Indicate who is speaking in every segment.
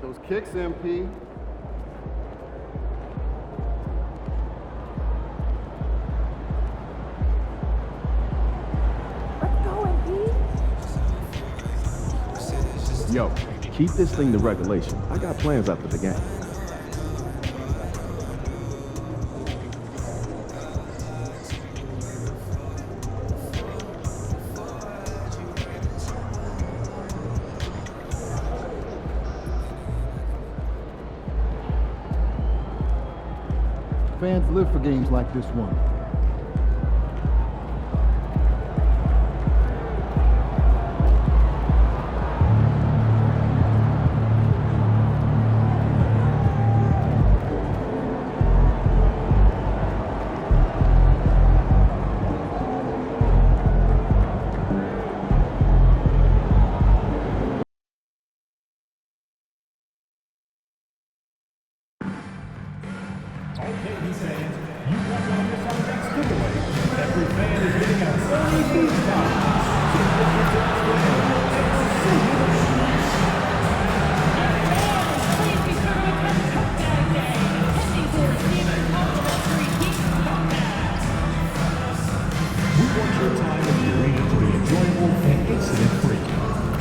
Speaker 1: Those kicks, MP.
Speaker 2: Yo, keep this thing to regulation. I got plans after the game.
Speaker 3: Fans live for games like this one.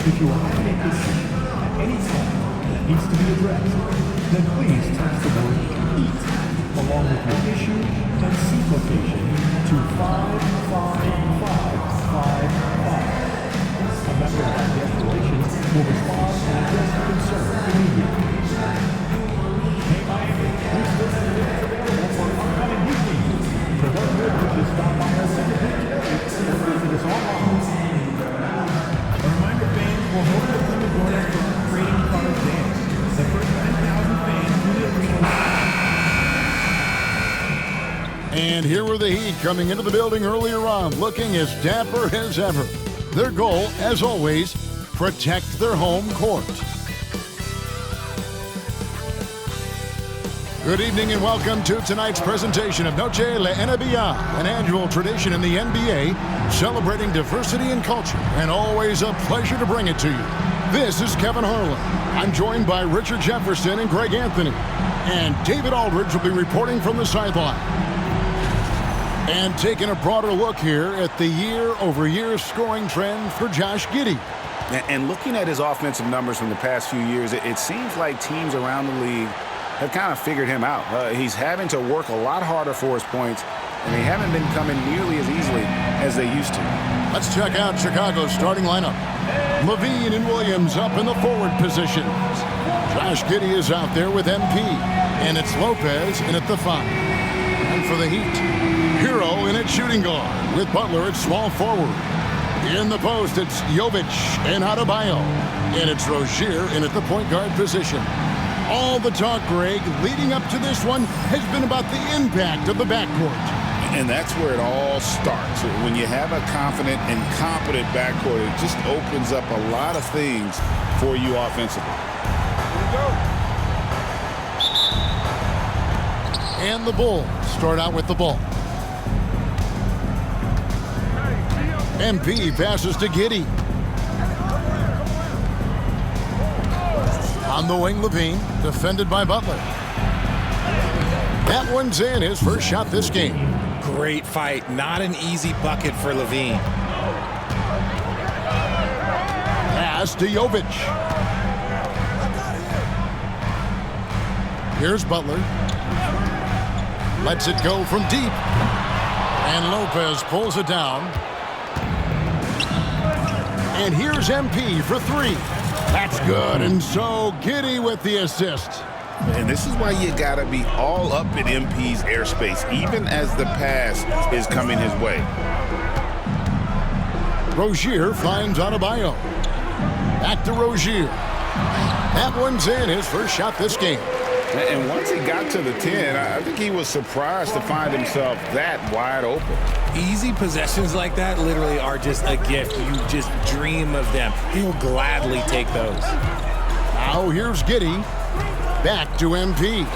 Speaker 4: If you are having an issue at any time that needs to be addressed, then please text the word EAT along with your issue and seat location to 55555. A member of the escalation will respond and address the concern immediately. Hey Miami, this list is available for upcoming meetings. For those who wish to stop by our center today or visit us online. A reminder, fans will hold the Plymouth Hornets for trading card dance. The first 10,000 fans to the arena.
Speaker 5: And here were the Heat coming into the building earlier on, looking as dapper as ever. Their goal, as always, protect their home court. Good evening and welcome to tonight's presentation of Noche La NBA, an annual tradition in the NBA celebrating diversity and culture, and always a pleasure to bring it to you. This is Kevin Harlan. I'm joined by Richard Jefferson and Greg Anthony, and David Aldridge will be reporting from the sideline. And taking a broader look here at the year-over-year scoring trend for Josh Giddey.
Speaker 6: And looking at his offensive numbers from the past few years, it seems like teams around the league have kind of figured him out. He's having to work a lot harder for his points, and they haven't been coming nearly as easily as they used to.
Speaker 5: Let's check out Chicago's starting lineup. Levine and Williams up in the forward positions. Josh Giddey is out there with MP, and it's Lopez in at the 5. And for the Heat, Hero in at shooting guard, with Butler at small forward. In the post, it's Jovic and Adebayo, and it's Rozier in at the point guard position. All the talk, Greg, leading up to this one has been about the impact of the backcourt.
Speaker 6: And that's where it all starts. When you have a confident and competent backcourt, it just opens up a lot of things for you offensively.
Speaker 5: Here we go. And the Bulls start out with the ball. MP passes to Giddey. On the wing, Levine, defended by Butler. That one's in, his first shot this game.
Speaker 7: Great fight. Not an easy bucket for Levine.
Speaker 5: Pass to Jovic. Here's Butler. Lets it go from deep. And Lopez pulls it down. And here's MP for 3. That's good, and so Giddey with the assist.
Speaker 6: And this is why you gotta be all up in MP's airspace, even as the pass is coming his way.
Speaker 5: Rozier finds Adebayo. Back to Rozier. That one's in, his first shot this game.
Speaker 6: And once he got to the 10, I think he was surprised to find himself that wide open.
Speaker 7: Easy possessions like that literally are just a gift. You just dream of them. He'll gladly take those.
Speaker 5: Now here's Giddey. Back to MP.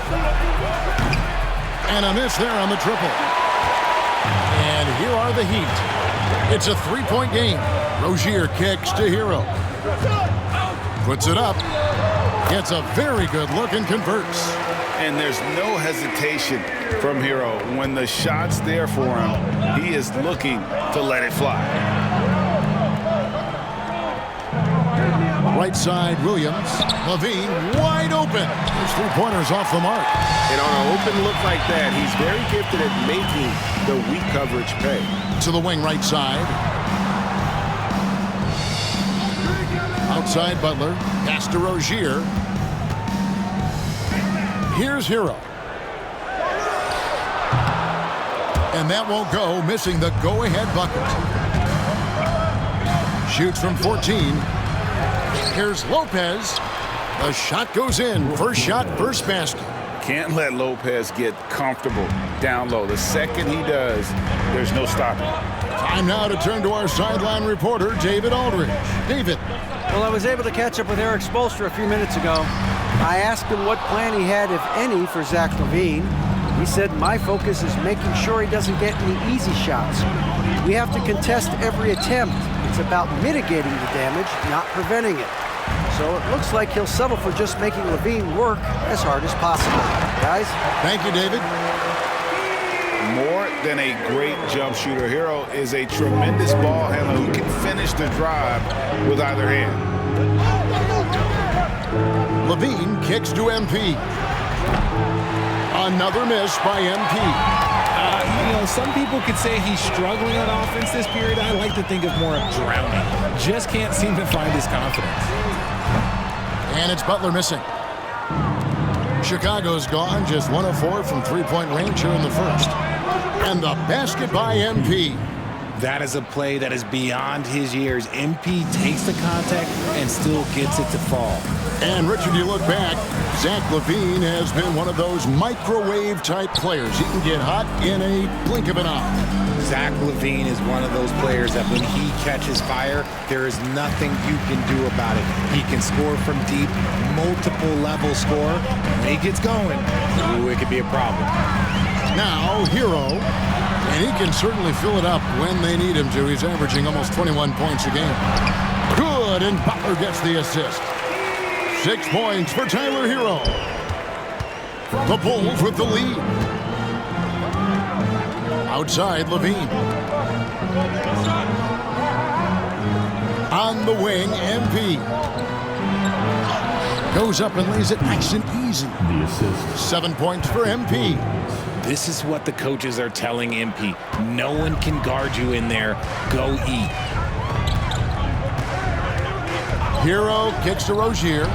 Speaker 5: And a miss there on the triple. And here are the Heat. It's a 3-point game. Rozier kicks to Hero. Puts it up. Gets a very good look and converts.
Speaker 6: And there's no hesitation from Hero. When the shot's there for him, he is looking to let it fly.
Speaker 5: Right side, Williams. Levine wide open. His three-pointers off the mark.
Speaker 6: And on an open look like that, he's very gifted at making the weak coverage pay.
Speaker 5: To the wing right side. Outside Butler. Pass to Rozier. Here's Hero. And that won't go, missing the go-ahead bucket. Shoots from 14. Here's Lopez. The shot goes in. First shot, first basket.
Speaker 6: Can't let Lopez get comfortable down low. The second he does, there's no stopping.
Speaker 5: Time now to turn to our sideline reporter, David Aldridge. David.
Speaker 1: Well, I was able to catch up with Eric Spoelstra a few minutes ago. I asked him what plan he had, if any, for Zach LaVine. He said, my focus is making sure he doesn't get any easy shots. We have to contest every attempt. It's about mitigating the damage, not preventing it. So it looks like he'll settle for just making LaVine work as hard as possible. Guys?
Speaker 5: Thank you, David.
Speaker 6: More than a great jump shooter, Hero is a tremendous ball handler who can finish the drive with either hand.
Speaker 5: Levine kicks to MP. Another miss by MP.
Speaker 7: Some people could say he's struggling on offense this period. I like to think of more of drowning. Just can't seem to find his confidence.
Speaker 5: And it's Butler missing. Chicago's gone, just 1 of 4 from three-point range here in the first. And the basket by MP.
Speaker 7: That is a play that is beyond his years. MP takes the contact and still gets it to fall.
Speaker 5: And Richard, you look back, Zach LaVine has been one of those microwave-type players. He can get hot in a blink of an eye.
Speaker 7: Zach LaVine is one of those players that when he catches fire, there is nothing you can do about it. He can score from deep, multiple level score. When he gets going, ooh, it could be a problem.
Speaker 5: Now, Hero, and he can certainly fill it up when they need him to. He's averaging almost 21 points a game. Good, and Butler gets the assist. 6 points for Tyler Hero. The Bulls with the lead. Outside, Levine. On the wing, MP. Goes up and lays it nice and easy.
Speaker 4: The assist.
Speaker 5: 7 points for MP.
Speaker 7: This is what the coaches are telling MP. No one can guard you in there. Go eat.
Speaker 5: Hero kicks to Rozier.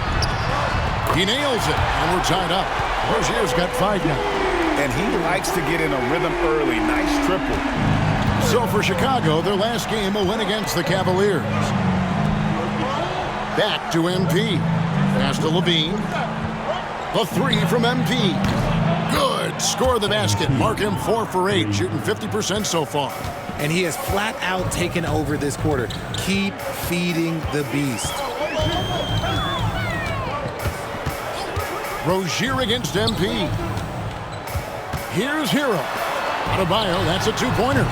Speaker 5: He nails it, and we're tied up. Rozier's got 5 now.
Speaker 6: And he likes to get in a rhythm early. Nice triple.
Speaker 5: So for Chicago, their last game, a win against the Cavaliers. Back to MP. Pass to Levine. The 3 from MP. Good. Score the basket. Mark him 4 for 8, shooting 50% so far.
Speaker 7: And he has flat out taken over this quarter. Keep feeding the beast.
Speaker 5: Rozier against MP. Here's Hero. Adebayo, that's a 2-pointer.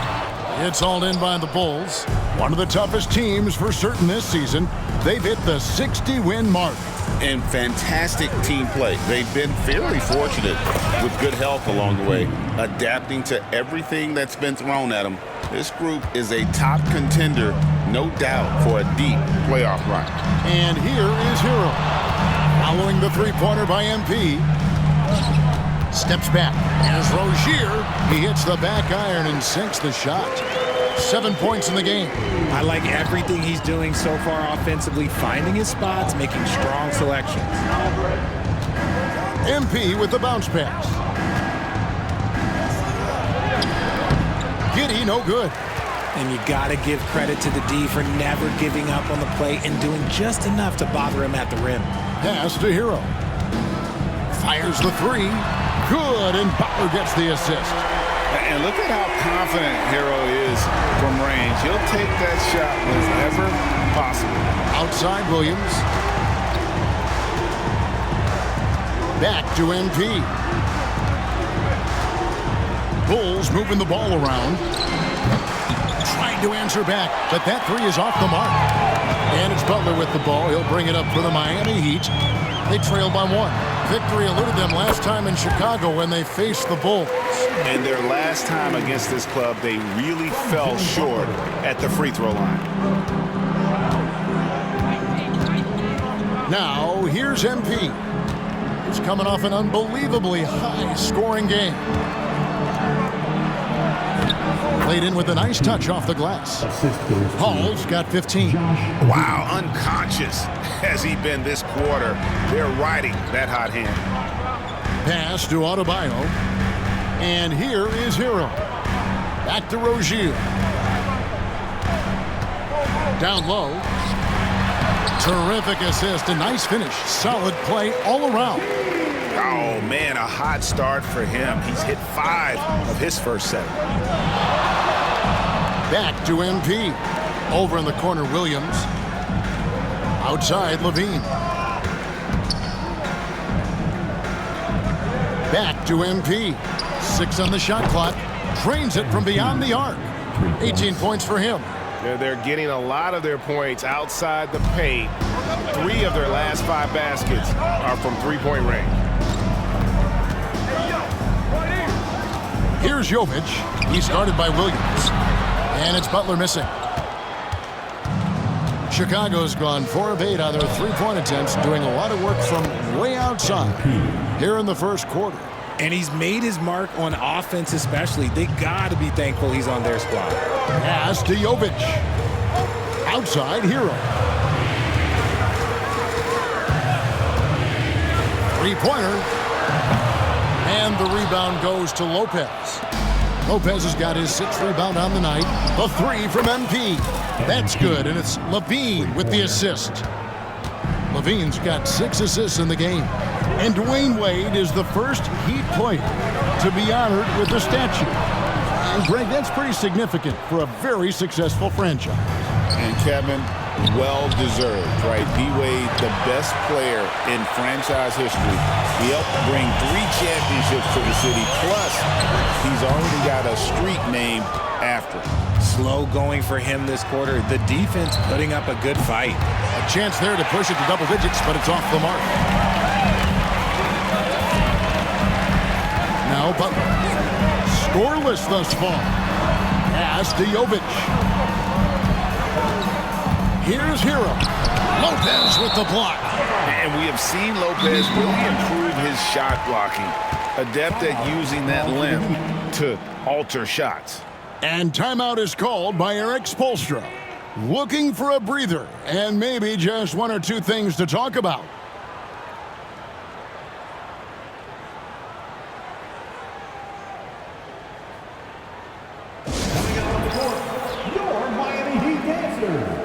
Speaker 5: It's hauled in by the Bulls. One of the toughest teams for certain this season. They've hit the 60-win mark.
Speaker 8: And fantastic team play. They've been fairly fortunate with good health along the way, adapting to everything that's been thrown at them. This group is a top contender, no doubt, for a deep playoff run.
Speaker 5: And here is Hero. Following the 3-pointer by MP. Steps back. As Rozier, he hits the back iron and sinks the shot. 7 points in the game.
Speaker 7: I like everything he's doing so far offensively, finding his spots, making strong selections.
Speaker 5: MP with the bounce pass. Giddey, no good.
Speaker 7: And you got to give credit to the D for never giving up on the play and doing just enough to bother him at the rim.
Speaker 5: Pass to Hero. Fires the 3. Good, and Butler gets the assist.
Speaker 6: And look at how confident Hero is from range. He'll take that shot whenever possible.
Speaker 5: Outside Williams. Back to MP. Bulls moving the ball around. Trying to answer back, but that 3 is off the mark. And it's Butler with the ball. He'll bring it up for the Miami Heat. They trail by 1. Victory eluded them last time in Chicago when they faced the Bulls.
Speaker 6: And their last time against this club, they really fell short at the free throw line.
Speaker 5: Now, here's MP. He's coming off an unbelievably high-scoring game. Played in with a nice touch off the glass. Hall's got 15.
Speaker 6: Wow, unconscious has he been this quarter. They're riding that hot hand.
Speaker 5: Pass to Adebayo. And here is Hero. Back to Rozier. Down low. Terrific assist. A nice finish. Solid play all around.
Speaker 6: Oh, man, a hot start for him. He's hit 5 of his first 7.
Speaker 5: Back to MP. Over in the corner, Williams. Outside, LaVine. Back to MP. 6 on the shot clock. Drains it from beyond the arc. 18 points for him.
Speaker 9: They're getting a lot of their points outside the paint. 3 of their last 5 baskets are from three-point range.
Speaker 5: Here's Jovic. He's guarded by Williams. And it's Butler missing. Chicago's gone 4 of 8 on their three-point attempts, doing a lot of work from way outside here in the first quarter.
Speaker 7: And he's made his mark on offense especially. They got to be thankful he's on their squad.
Speaker 5: Pass to Jovic. Outside, Hero. Three-pointer. And the rebound goes to Lopez. Lopez has got his 6th rebound on the night. The 3 from MP. That's good, and it's LaVine with the assist. LaVine's got 6 assists in the game. And Dwayne Wade is the first Heat player to be honored with a statue. And Greg, that's pretty significant for a very successful franchise.
Speaker 6: And Kevin, well-deserved, right? D-Wade, the best player in franchise history. He helped bring 3 championships to the city, plus he's already got a street named after him.
Speaker 7: Slow going for him this quarter. The defense putting up a good fight.
Speaker 5: A chance there to push it to double digits, but it's off the mark. Now Butler. Scoreless thus far. Pass to Jovic. Here's Hero. Lopez with the block.
Speaker 6: And we have seen Lopez really improve his shot blocking. Adept at using that limb to alter shots.
Speaker 5: And timeout is called by Eric Spoelstra. Looking for a breather and maybe just 1 or 2 things to talk about.
Speaker 4: Your Miami Heat dancers.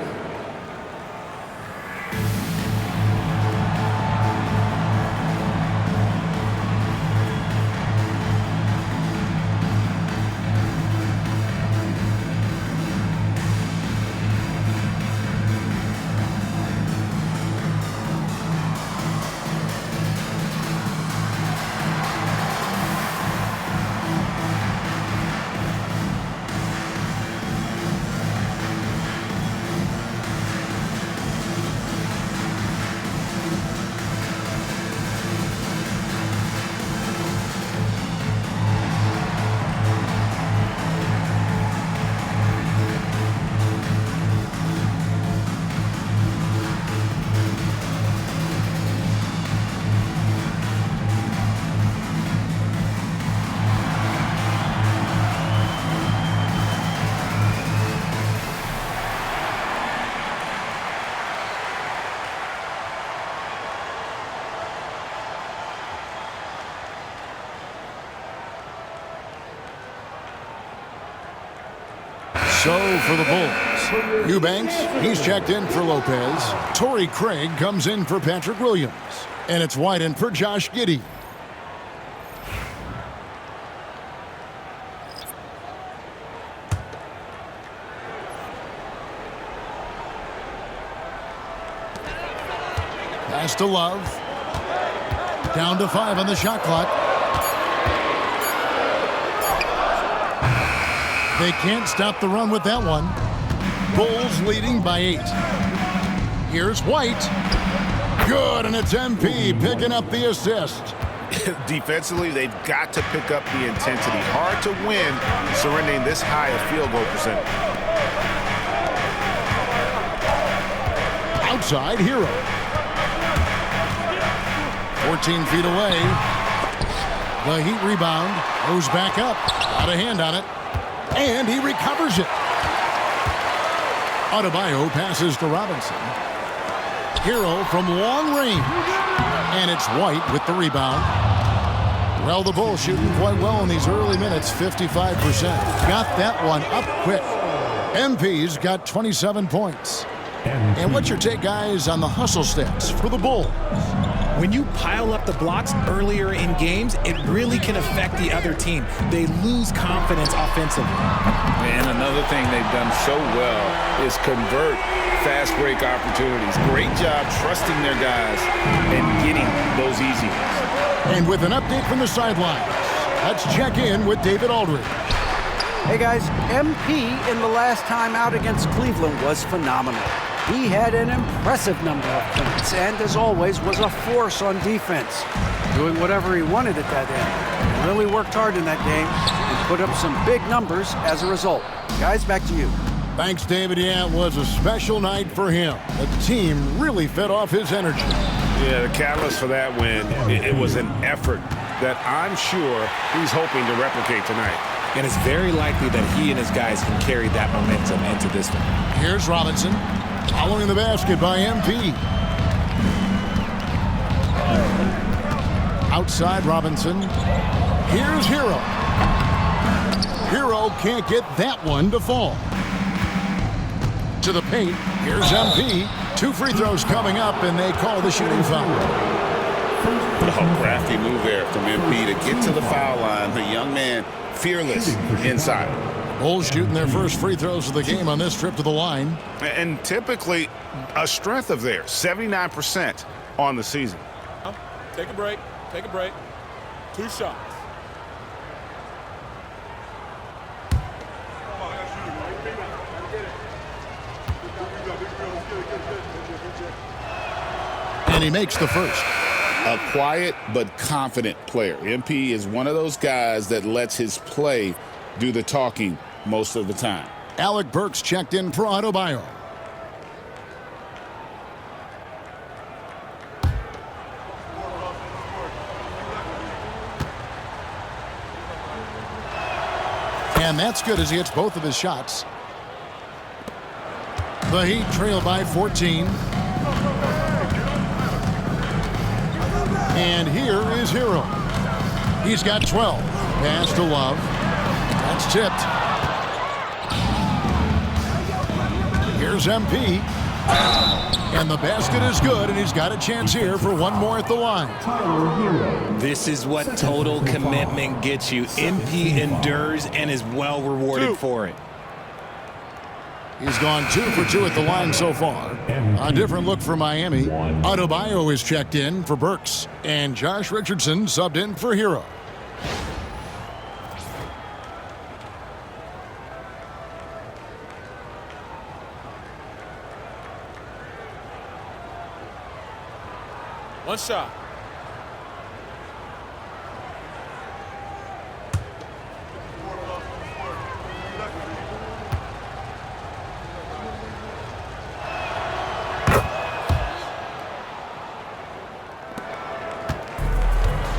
Speaker 5: So for the Bulls, Eubanks, he's checked in for Lopez. Torrey Craig comes in for Patrick Williams. And it's Whiten for Josh Giddey. Pass to Love. Down to 5 on the shot clock. They can't stop the run with that one. Bulls leading by 8. Here's White. Good, and it's MP picking up the assist.
Speaker 6: Defensively, they've got to pick up the intensity. Hard to win surrendering this high a field goal percentage.
Speaker 5: Outside, Hero. 14 feet away. The Heat rebound. Goes back up. Got a hand on it. And he recovers it. Adebayo passes to Robinson. Hero from long range. And it's White with the rebound. Well, the Bulls shooting quite well in these early minutes, 55%. Got that one up quick. MP's got 27 points. And what's your take, guys, on the hustle stats for the Bulls?
Speaker 7: When you pile up the blocks earlier in games, it really can affect the other team. They lose confidence offensively.
Speaker 6: And another thing they've done so well is convert fast break opportunities. Great job trusting their guys and getting those easy ones.
Speaker 5: And with an update from the sidelines, let's check in with David Aldridge.
Speaker 1: Hey guys, MP in the last time out against Cleveland was phenomenal. He had an impressive number of points and, as always, was a force on defense, doing whatever he wanted at that end. He really worked hard in that game and put up some big numbers as a result. Guys, back to you.
Speaker 5: Thanks, David. Yeah, it was a special night for him. The team really fed off his energy.
Speaker 6: Yeah, the catalyst for that win, it was an effort that I'm sure he's hoping to replicate tonight.
Speaker 7: And it's very likely that he and his guys can carry that momentum into this one.
Speaker 5: Here's Robinson. Following the basket by MP. Outside Robinson. Here's Hero. Hero can't get that one to fall. To the paint. Here's MP. 2 free throws coming up, and they call the shooting foul.
Speaker 8: Oh, crafty move there from MP to get to the foul line. The young man, fearless inside.
Speaker 5: Bulls shooting their first free throws of the game on this trip to the line.
Speaker 6: And typically a strength of theirs, 79% on the season.
Speaker 9: Take a break. Take a break. 2 shots.
Speaker 5: And he makes the first.
Speaker 8: A quiet but confident player. MP is one of those guys that lets his play do the talking most of the time.
Speaker 5: Alec Burks checked in for Adebayo. And that's good as he hits both of his shots. The Heat trail by 14. And here is Hero. He's got 12. Pass to Love. That's tipped. Here's MP. And the basket is good, and he's got a chance here for one more at the line.
Speaker 7: This is what total commitment gets you. MP endures and is well rewarded for it.
Speaker 5: He's gone 2 for 2 at the line so far. A different look for Miami. Adebayo is checked in for Burks. And Josh Richardson subbed in for Hero.
Speaker 9: One shot.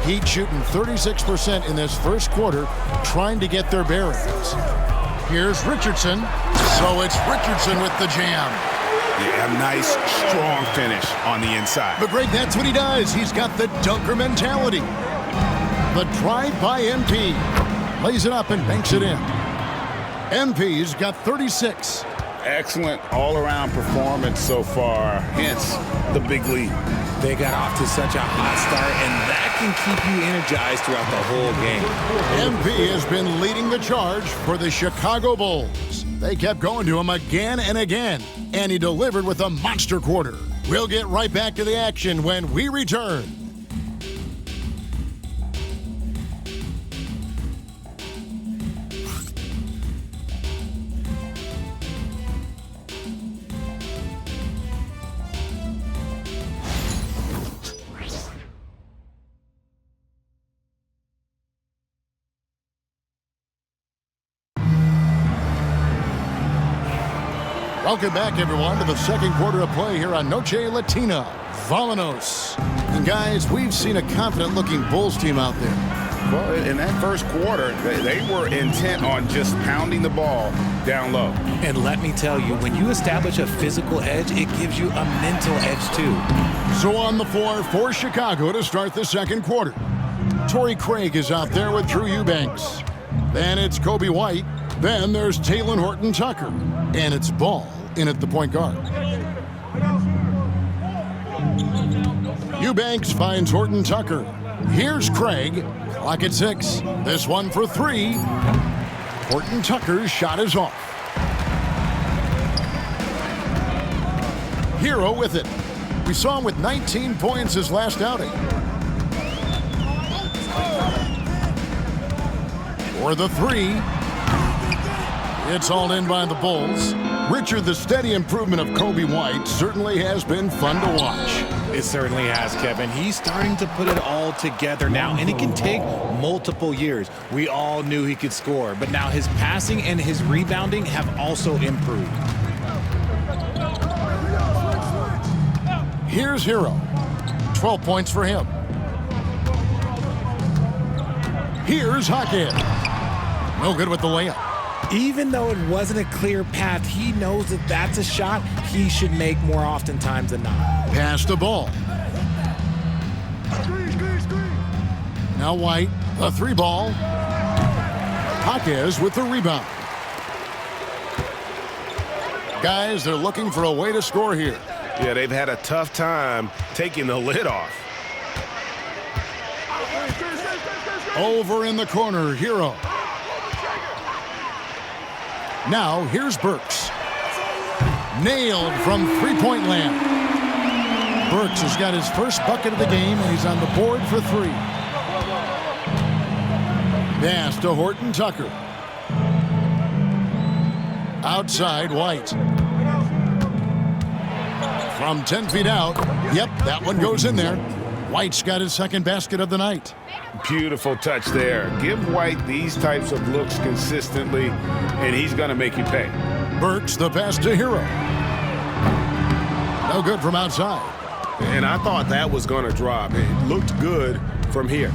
Speaker 5: Heat shooting 36% in this first quarter, trying to get their bearings. Here's Richardson. So it's Richardson with the jam.
Speaker 6: Yeah, a nice, strong finish on the inside.
Speaker 5: But Greg, that's what he does. He's got the dunker mentality. The drive by MP. Lays it up and banks it in. MP's got 36.
Speaker 8: Excellent all-around performance so far, hence the big lead.
Speaker 7: They got off to such a hot start, and that can keep you energized throughout the whole game.
Speaker 5: MP has been leading the charge for the Chicago Bulls. They kept going to him again and again, and he delivered with a monster quarter. We'll get right back to the action when we return. Welcome back, everyone, to the second quarter of play here on Noche Latina. Vámonos. And guys, we've seen a confident-looking Bulls team out there.
Speaker 6: Well, in that first quarter, they were intent on just pounding the ball down low.
Speaker 7: And let me tell you, when you establish a physical edge, it gives you a mental edge too.
Speaker 5: So on the floor for Chicago to start the second quarter. Torrey Craig is out there with Drew Eubanks. Then it's Kobe White. Then there's Talen Horton-Tucker. And it's Ball in at the point guard. Eubanks finds Horton-Tucker. Here's Craig. Clock at 6. This one for 3. Horton-Tucker's shot is off. Hero with it. We saw him with 19 points his last outing. For the 3. It's all in by the Bulls. Richard, the steady improvement of Kobe White certainly has been fun to watch.
Speaker 7: It certainly has, Kevin. He's starting to put it all together now, and it can take multiple years. We all knew he could score, but now his passing and his rebounding have also improved.
Speaker 5: Here's Hero. 12 points for him. Here's Hackett. No good with the layup.
Speaker 7: Even though it wasn't a clear path, he knows that that's a shot he should make more oftentimes than not.
Speaker 5: Pass the ball. Now White, a 3 ball. Jaquez with the rebound. Guys, they're looking for a way to score here.
Speaker 9: Yeah, they've had a tough time taking the lid off.
Speaker 5: Over in the corner, Hero. Now, here's Burks. Nailed from three-point land. Burks has got his first bucket of the game, and he's on the board for 3. Pass to Horton-Tucker. Outside, White. From 10 feet out. Yep, that one goes in there. White's got his second basket of the night.
Speaker 6: Beautiful touch there. Give White these types of looks consistently, and he's going to make you pay.
Speaker 5: Burks, the pass to Hero. No good from outside.
Speaker 9: And I thought that was going to drop. It looked good from here.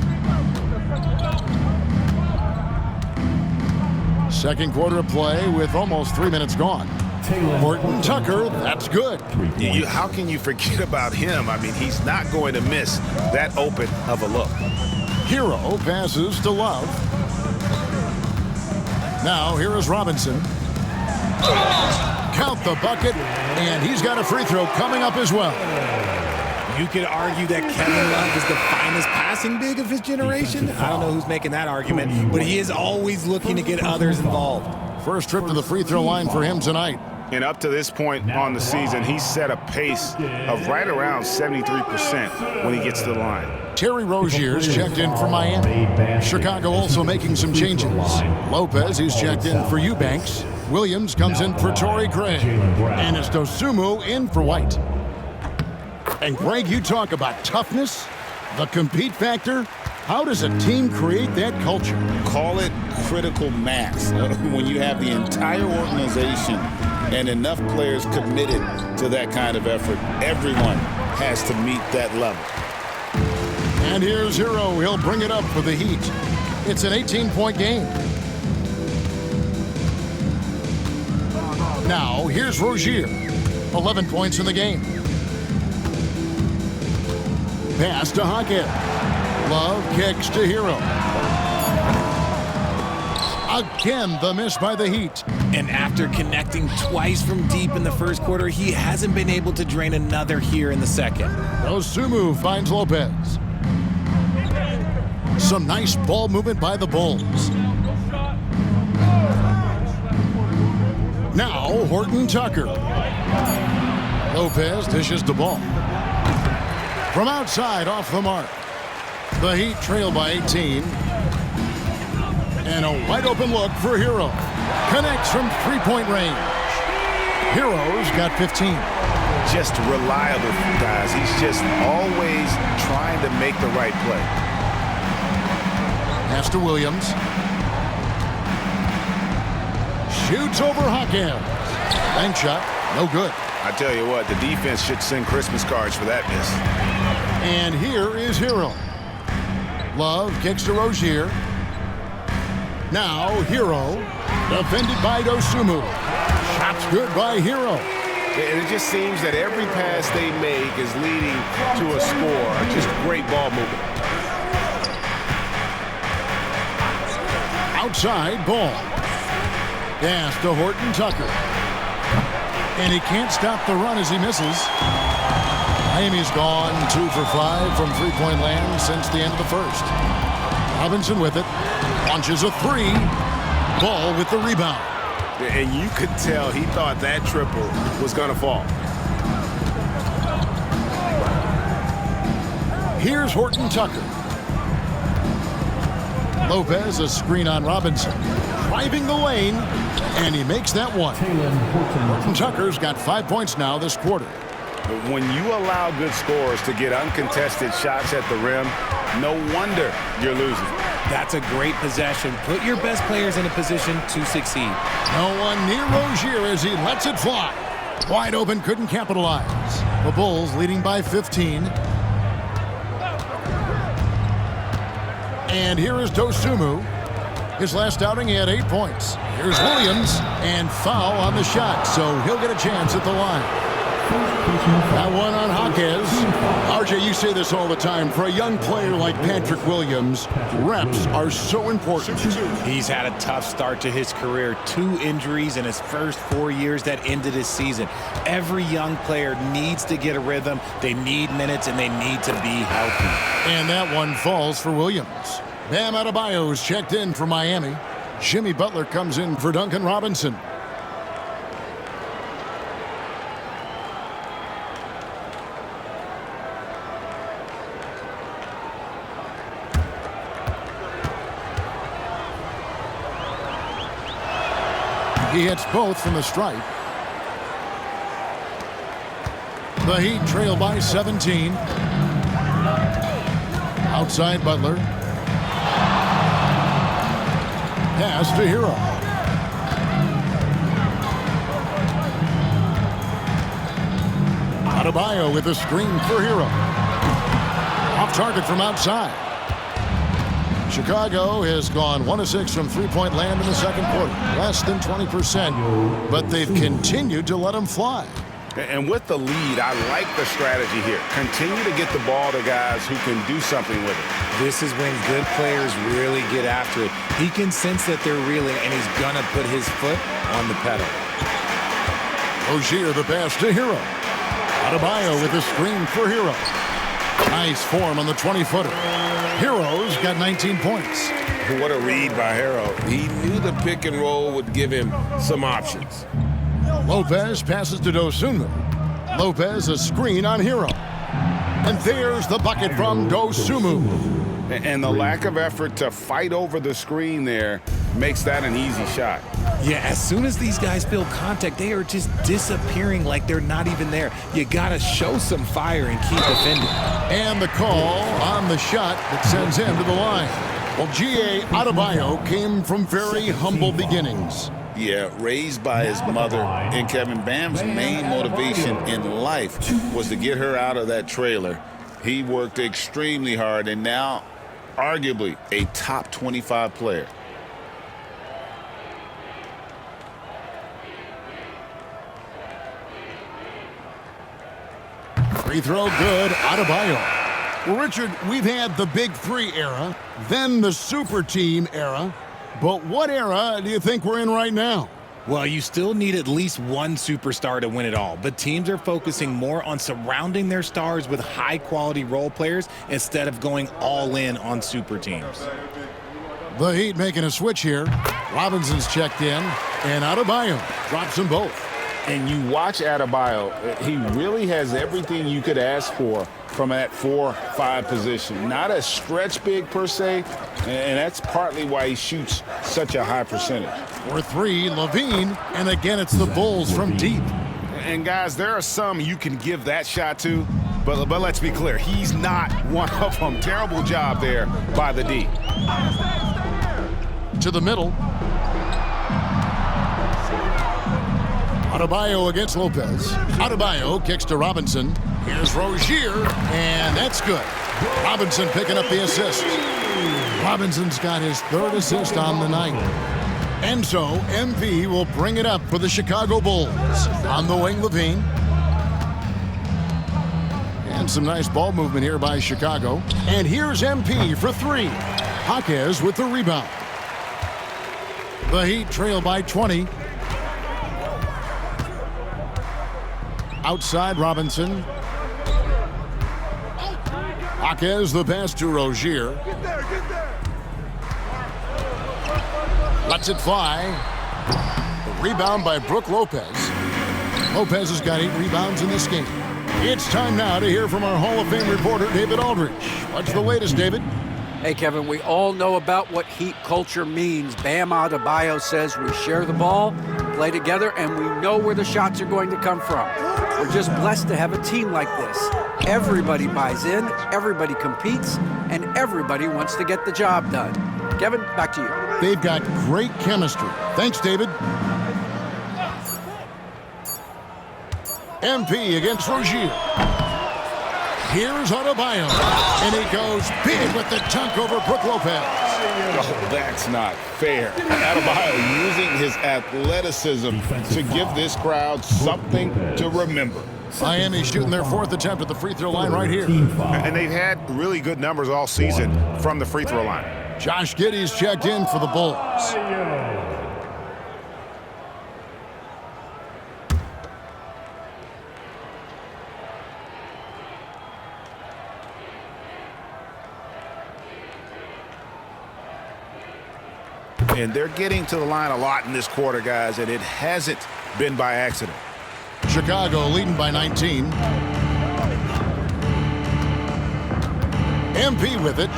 Speaker 5: Second quarter of play with almost 3 minutes gone. Horton-Tucker, that's good.
Speaker 6: How can you forget about him? I mean, he's not going to miss that open of a look.
Speaker 5: Hero passes to Love. Now here is Robinson. Count the bucket, and he's got a free throw coming up as well.
Speaker 7: You could argue that Kevin Love is the finest passing big of his generation. I don't know who's making that argument, but he is always looking to get others involved.
Speaker 5: First trip to the free throw line for him tonight.
Speaker 6: And up to this point on the season, he's set a pace of right around 73% when he gets to the line.
Speaker 5: Terry Rozier's checked in for Miami. Chicago also making some changes. Lopez is checked in for Eubanks. Williams comes in for Torrey Craig. And it's Dosunmu in for White. And Greg, you talk about toughness, the compete factor. How does a team create that culture?
Speaker 8: Call it critical mass. When you have the entire organization and enough players committed to that kind of effort, everyone has to meet that level.
Speaker 5: And here's Hero. He'll bring it up for the Heat. It's an 18-point game. Now, here's Rozier. 11 points in the game. Pass to Hackett. Love kicks to Hero. Again, the miss by the Heat.
Speaker 7: And after connecting twice from deep in the first quarter, he hasn't been able to drain another here in the second.
Speaker 5: Dosunmu finds Lopez. Some nice ball movement by the Bulls. Now, Horton-Tucker. Lopez dishes the ball. From outside, off the mark. The Heat trail by 18. And a wide open look for Hero. Connects from three-point range. Hero's got 15.
Speaker 6: Just reliable, guys. He's just always trying to make the right play.
Speaker 5: Pass to Williams. Shoots over Hawkins. Bank shot. No good.
Speaker 6: I tell you what, the defense should send Christmas cards for that miss.
Speaker 5: And here is Hero. Love kicks to Rozier. Now Hero, defended by Dosunmu. Shots good by Hero.
Speaker 9: And it just seems that every pass they make is leading to a score. Just great ball movement.
Speaker 5: Outside ball. Pass to Horton Tucker. And he can't stop the run as he misses. Miami's gone 2 for 5 from three-point land since the end of the first. Robinson with it. Launches a three. Ball with the rebound.
Speaker 9: And you could tell he thought that triple was going to fall.
Speaker 5: Here's Horton Tucker. Lopez, a screen on Robinson. Driving the lane, and he makes that one. Horton Tucker's got 5 points now this quarter.
Speaker 6: But when you allow good scorers to get uncontested shots at the rim, no wonder you're losing.
Speaker 7: That's a great possession. Put your best players in a position to succeed.
Speaker 5: No one near Rozier as he lets it fly. Wide open, couldn't capitalize. The Bulls leading by 15. And here is Dosunmu. His last outing, he had 8 points. Here's Williams, and foul on the shot, so he'll get a chance at the line. That one on Jaquez. RJ, you say this all the time. For a young player like Patrick Williams, reps are so important.
Speaker 7: He's had a tough start to his career. 2 injuries in his first 4 years that ended his season. Every young player needs to get a rhythm. They need minutes, and they need to be healthy.
Speaker 5: And that one falls for Williams. Bam Adebayo's checked in for Miami. Jimmy Butler comes in for Duncan Robinson. He hits both from the stripe. The Heat trail by 17. Outside Butler. Pass to Hero. Adebayo with a screen for Hero. Off target from outside. Chicago has gone 1 of 6 from three-point land in the second quarter. Less than 20%, but they've continued to let them fly.
Speaker 6: And with the lead, I like the strategy here. Continue to get the ball to guys who can do something with it.
Speaker 7: This is when good players really get after it. He can sense that they're reeling, and he's going to put his foot on the pedal.
Speaker 5: Rozier the pass to Hero. Adebayo with a screen for Hero. Nice form on the 20-footer. Hero's got 19 points.
Speaker 10: What a read by Hero. He knew the pick and roll would give him some options.
Speaker 5: Lopez passes to Dosunmu. Lopez a screen on Hero. And there's the bucket from Dosunmu.
Speaker 6: And the lack of effort to fight over the screen there makes that an easy shot.
Speaker 7: Yeah, as soon as these guys feel contact, they are just disappearing like they're not even there. You got to show some fire and keep defending.
Speaker 5: And the call on the shot that sends him to the line. Well, G.A. Adebayo came from very humble beginnings.
Speaker 8: Yeah, raised by his mother. And Kevin, Bam's main motivation in life was to get her out of that trailer. He worked extremely hard and now arguably a top 25 player.
Speaker 5: Free throw good, Adebayo. Well, Richard, we've had the Big Three era, then the Super Team era. But what era do you think we're in right now?
Speaker 7: Well, you still need at least one superstar to win it all, but teams are focusing more on surrounding their stars with high-quality role players instead of going all in on super teams.
Speaker 5: The Heat making a switch here. Robinson's checked in, and Adebayo drops them both.
Speaker 6: And you watch Adebayo, he really has everything you could ask for from that 4-5 position. Not a stretch big per se, and that's partly why he shoots such a high percentage.
Speaker 5: For 3, LaVine, and again it's the Bulls from deep.
Speaker 6: And guys, there are some you can give that shot to, but let's be clear, he's not one of them. Terrible job there by the D.
Speaker 5: To the middle. Adebayo against Lopez. Adebayo kicks to Robinson. Here's Rozier, and that's good. Robinson picking up the assist. Robinson's got his 3rd assist on the night. And so, MP will bring it up for the Chicago Bulls. On the wing, Levine. And some nice ball movement here by Chicago. And here's MP for 3. Jaquez with the rebound. The Heat trail by 20. Outside Robinson. Jaquez the pass to Rozier. Lets it fly. The rebound by Brook Lopez. Lopez has got 8 rebounds in this game. It's time now to hear from our Hall of Fame reporter, David Aldridge. What's the latest, David?
Speaker 1: Hey, Kevin, we all know about what Heat culture means. Bam Adebayo says we share the ball, play together, and we know where the shots are going to come from. We're just blessed to have a team like this. Everybody buys in, everybody competes, and everybody wants to get the job done. Kevin, back to you.
Speaker 5: They've got great chemistry. Thanks, David. MP against Rozier. Here's Adebayo, and he goes big with the dunk over Brook Lopez.
Speaker 8: Oh, that's not fair. Adebayo using his athleticism to give this crowd something to remember.
Speaker 5: Miami shooting their 4th attempt at the free throw line right here.
Speaker 6: And they've had really good numbers all season from the free throw line.
Speaker 5: Josh Giddey's checked in for the Bulls.
Speaker 6: And they're getting to the line a lot in this quarter, guys, and it hasn't been by accident.
Speaker 5: Chicago leading by 19. MP with it.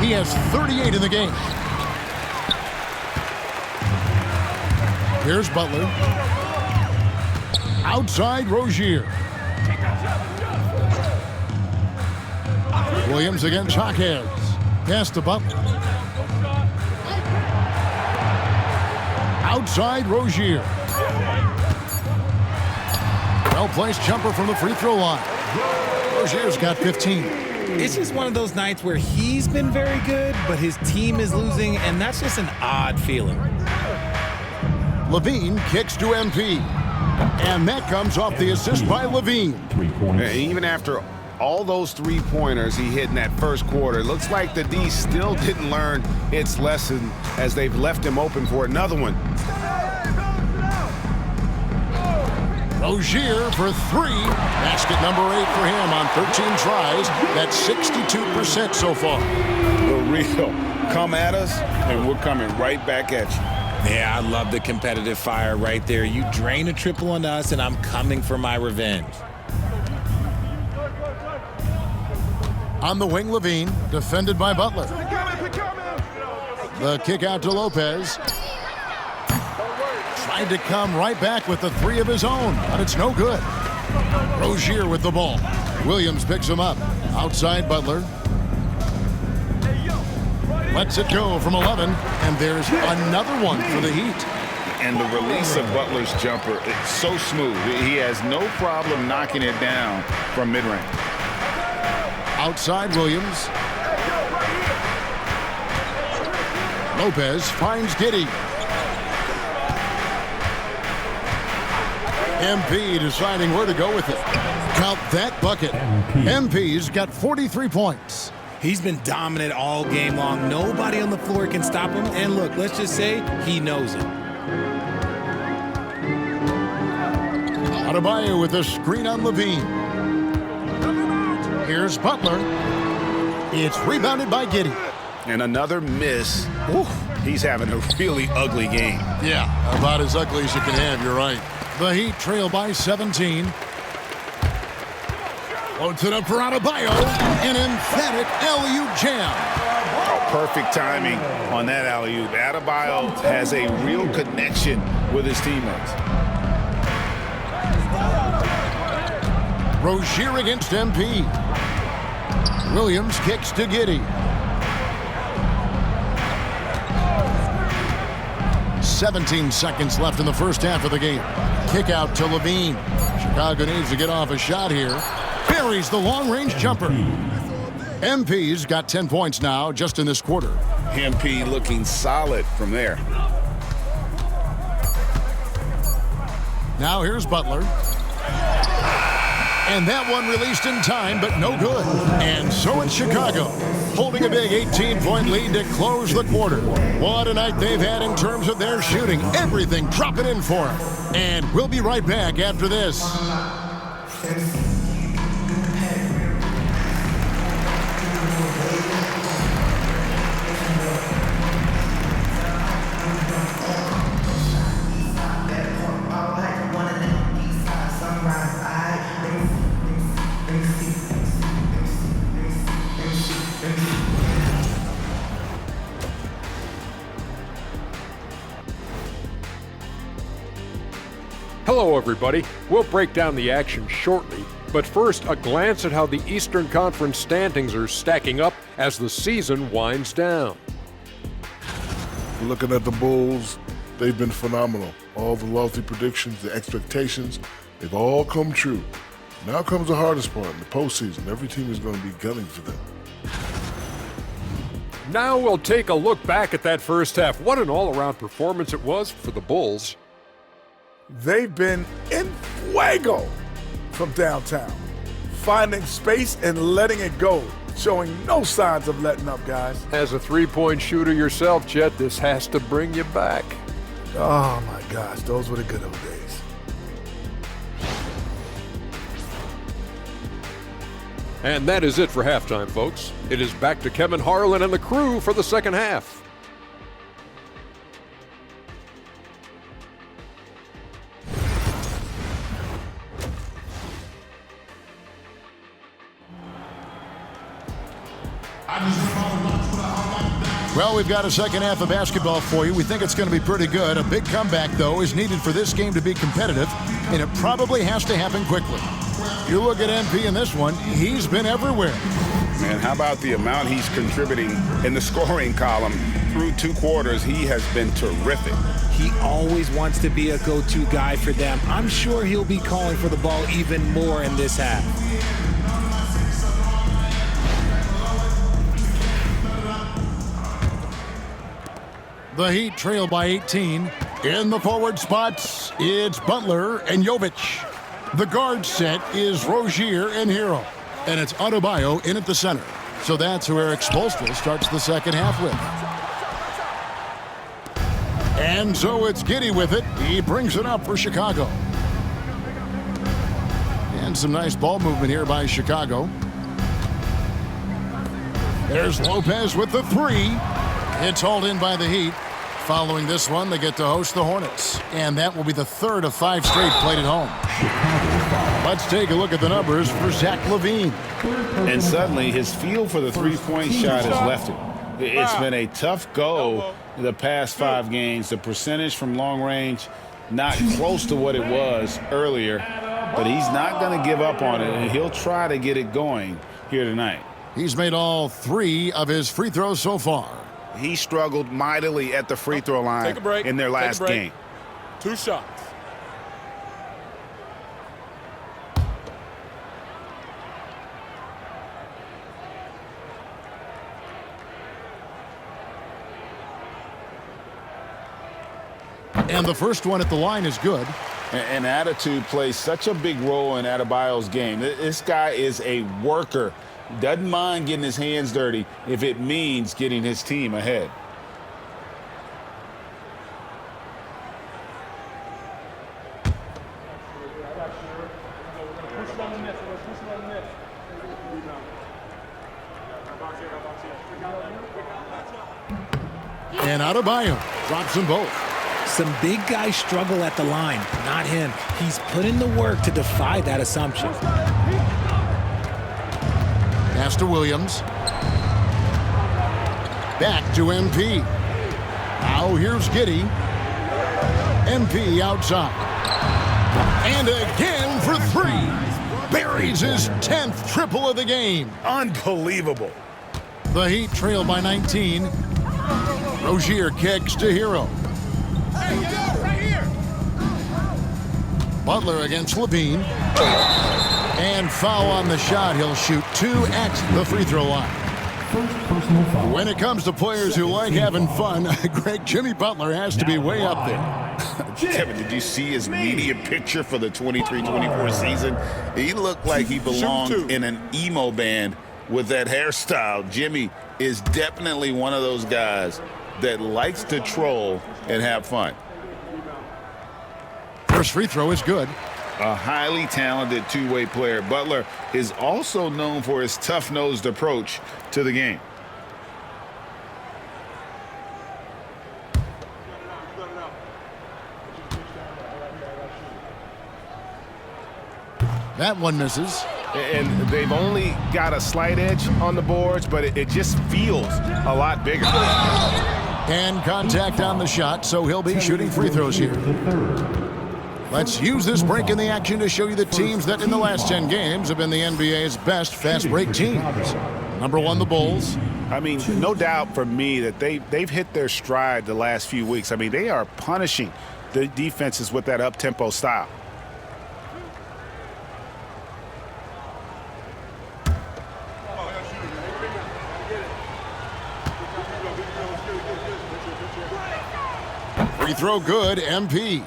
Speaker 5: He has 38 in the game. Here's Butler. Outside Rozier. Williams against Jaquez. Pass to Butler. Outside Rozier. Well-placed jumper from the free throw line. Rozier's got 15.
Speaker 7: It's just one of those nights where he's been very good, but his team is losing, and that's just an odd feeling.
Speaker 5: Levine kicks to MP. And that comes off the assist by Levine.
Speaker 4: 3 points.
Speaker 6: And even after all those 3-pointers he hit in that first quarter, it looks like the D still didn't learn its lesson as they've left him open for another one.
Speaker 5: Rozier for 3. Basket number 8 for him on 13 tries. That's 62% so far.
Speaker 8: The real come at us, and we're coming right back at you.
Speaker 7: Yeah, I love the competitive fire right there. You drain a triple on us, and I'm coming for my revenge.
Speaker 5: On the wing, Levine, defended by Butler. The kick out to Lopez. Tried to come right back with the 3 of his own, but it's no good. Rozier with the ball. Williams picks him up. Outside Butler. Lets it go from 11, and there's another one for the Heat.
Speaker 6: And the release of Butler's jumper, it's so smooth. He has no problem knocking it down from mid-range.
Speaker 5: Outside Williams. Lopez finds Giddey. MP deciding where to go with it. Count that bucket. MP's got 43 points.
Speaker 7: He's been dominant all game long. Nobody on the floor can stop him. And look, let's just say he knows it.
Speaker 5: Adebayo with a screen on Levine. Here's Butler. It's rebounded by Giddey.
Speaker 6: And another miss. Ooh, he's having a really ugly game.
Speaker 5: Yeah, about as ugly as you can have, you're right. The Heat trail by 17. Loads it up for Adebayo. An emphatic alley-oop jam.
Speaker 6: Oh, perfect timing on that alley-oop. Adebayo has a real connection with his teammates.
Speaker 5: Rozier against MP. Williams kicks to Giddey. 17 seconds left in the first half of the game. Kick out to Levine. Chicago needs to get off a shot here. Buries the long-range jumper. MP's got 10 points now just in this quarter.
Speaker 8: MP looking solid from there.
Speaker 5: Now here's Butler. And that one released in time, but no good. And so it's Chicago, holding a big 18-point lead to close the quarter. What a night they've had in terms of their shooting. Everything dropping in for them. And we'll be right back after this.
Speaker 11: Hello, everybody. We'll break down the action shortly, but first, a glance at how the Eastern Conference standings are stacking up as the season winds down.
Speaker 12: Looking at the Bulls, they've been phenomenal. All the lofty predictions, the expectations, they've all come true. Now comes the hardest part in the postseason. Every team is going to be gunning for them.
Speaker 11: Now we'll take a look back at that first half. What an all-around performance it was for the Bulls.
Speaker 13: They've been in fuego from downtown, finding space and letting it go, showing no signs of letting up, guys.
Speaker 11: As a three-point shooter yourself, Chet, this has to bring you back.
Speaker 13: Oh, my gosh, those were the good old days.
Speaker 11: And that is it for halftime, folks. It is back to Kevin Harlan and the crew for the second half.
Speaker 5: Well, we've got a second half of basketball for you. We think it's going to be pretty good. A big comeback, though, is needed for this game to be competitive, and it probably has to happen quickly. You look at MP in this one, he's been everywhere.
Speaker 6: Man, how about the amount he's contributing in the scoring column? Through two quarters, he has been terrific.
Speaker 7: He always wants to be a go-to guy for them. I'm sure he'll be calling for the ball even more in this half.
Speaker 5: The Heat trail by 18. In the forward spots, it's Butler and Jovic. The guard set is Rozier and Hero. And it's Adebayo in at the center. So that's who Eric Spoelstra starts the second half with. And so it's Giddey with it. He brings it up for Chicago. And some nice ball movement here by Chicago. There's Lopez with the three. It's hauled in by the Heat. Following this one, they get to host the Hornets. And that will be the third of 5 straight played at home. Let's take a look at the numbers for Zach LaVine.
Speaker 6: And suddenly, his feel for the three-point shot has left him. It's been a tough go the past 5 games. The percentage from long range, not close to what it was earlier. But he's not going to give up on it, and he'll try to get it going here tonight.
Speaker 5: He's made all 3 of his free throws so far.
Speaker 6: He struggled mightily at the free throw line in their last game.
Speaker 13: 2 shots.
Speaker 5: And the first one at the line is good.
Speaker 6: And attitude plays such a big role in Adebayo's game. This guy is a worker. Doesn't mind getting his hands dirty if it means getting his team ahead.
Speaker 5: And Adebayo drops them both.
Speaker 7: Some big guys struggle at the line, not him. He's put in the work to defy that assumption.
Speaker 5: Pass to Williams. Back to MP. Now here's Giddey. MP outside. And again for 3. Buries his 10th triple of the game.
Speaker 6: Unbelievable.
Speaker 5: The Heat trail by 19. Rozier kicks to Hero. Butler against Levine. And foul on the shot. He'll shoot 2 at the free throw line. When it comes to players who like having fun, Greg, Jimmy Butler has to be way up there.
Speaker 8: Kevin, did you see his media picture for the 23-24 season? He looked like he belonged in an emo band with that hairstyle. Jimmy is definitely one of those guys that likes to troll and have fun.
Speaker 5: First free throw is good.
Speaker 8: A highly talented two-way player. Butler is also known for his tough-nosed approach to the game.
Speaker 5: That one misses.
Speaker 9: And they've only got a slight edge on the boards, but it just feels a lot bigger.
Speaker 5: And contact on the shot, so he'll be shooting free throws here. Let's use this break in the action to show you the teams that in the last 10 games have been the NBA's best fast break teams. Number 1, the Bulls.
Speaker 6: I mean, no doubt for me that they've hit their stride the last few weeks. I mean, they are punishing the defenses with that up-tempo style.
Speaker 5: Free throw good, MP.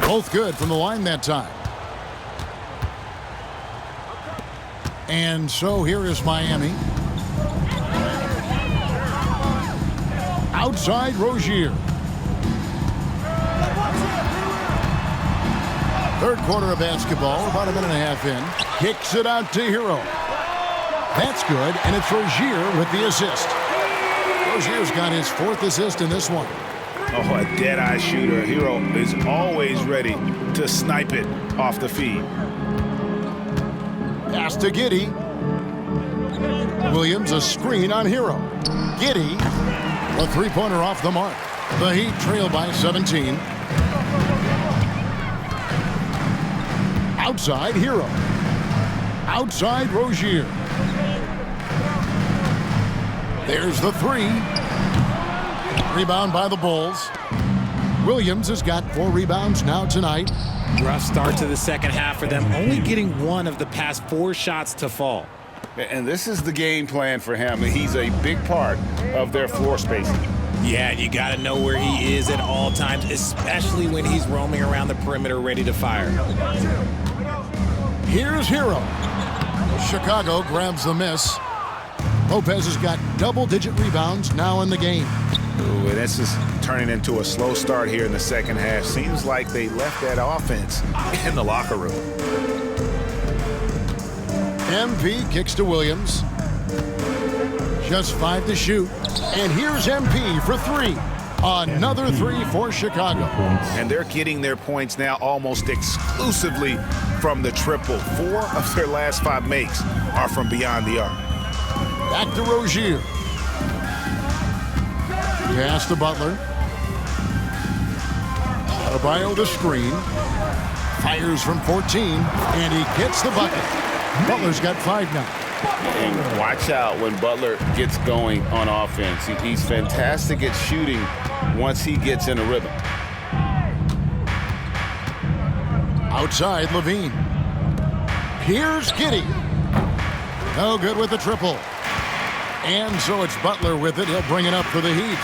Speaker 5: Both good from the line that time. And so here is Miami. Outside Rozier. Third quarter of basketball, about a minute and a half in. Kicks it out to Hero. That's good, and it's Rozier with the assist. Rozier's got his 4th assist in this one.
Speaker 6: Oh, a dead-eye shooter. Hero is always ready to snipe it off the feed.
Speaker 5: Pass to Giddey. Williams a screen on Hero. Giddey, a three-pointer off the mark. The Heat trail by 17. Outside Hero. Outside Rozier. There's the 3. Rebound by the Bulls. Williams has got 4 rebounds now tonight.
Speaker 7: Rough start to the second half for them, only getting 1 of the past 4 shots to fall.
Speaker 6: And this is the game plan for him. He's a big part of their floor spacing.
Speaker 7: Yeah, you got to know where he is at all times, especially when he's roaming around the perimeter ready to fire.
Speaker 5: Here's Hero. Chicago grabs the miss. Lopez has got double-digit rebounds now in the game.
Speaker 6: Ooh, and this is turning into a slow start here in the second half. Seems like they left that offense in the locker room.
Speaker 5: MP kicks to Williams. Just 5 to shoot. And here's MP for 3. Another 3 for Chicago.
Speaker 6: And they're getting their points now almost exclusively from the triple. 4 of their last 5 makes are from beyond the arc.
Speaker 5: Back to Rozier. Pass to Butler. Adebayo the screen. Fires from 14, and he gets the bucket. Butler's got 5 now.
Speaker 8: And watch out when Butler gets going on offense. He's fantastic at shooting once he gets in a rhythm.
Speaker 5: Outside Levine. Here's Giddey. No good with the triple. And so it's Butler with it. He'll bring it up for the Heat.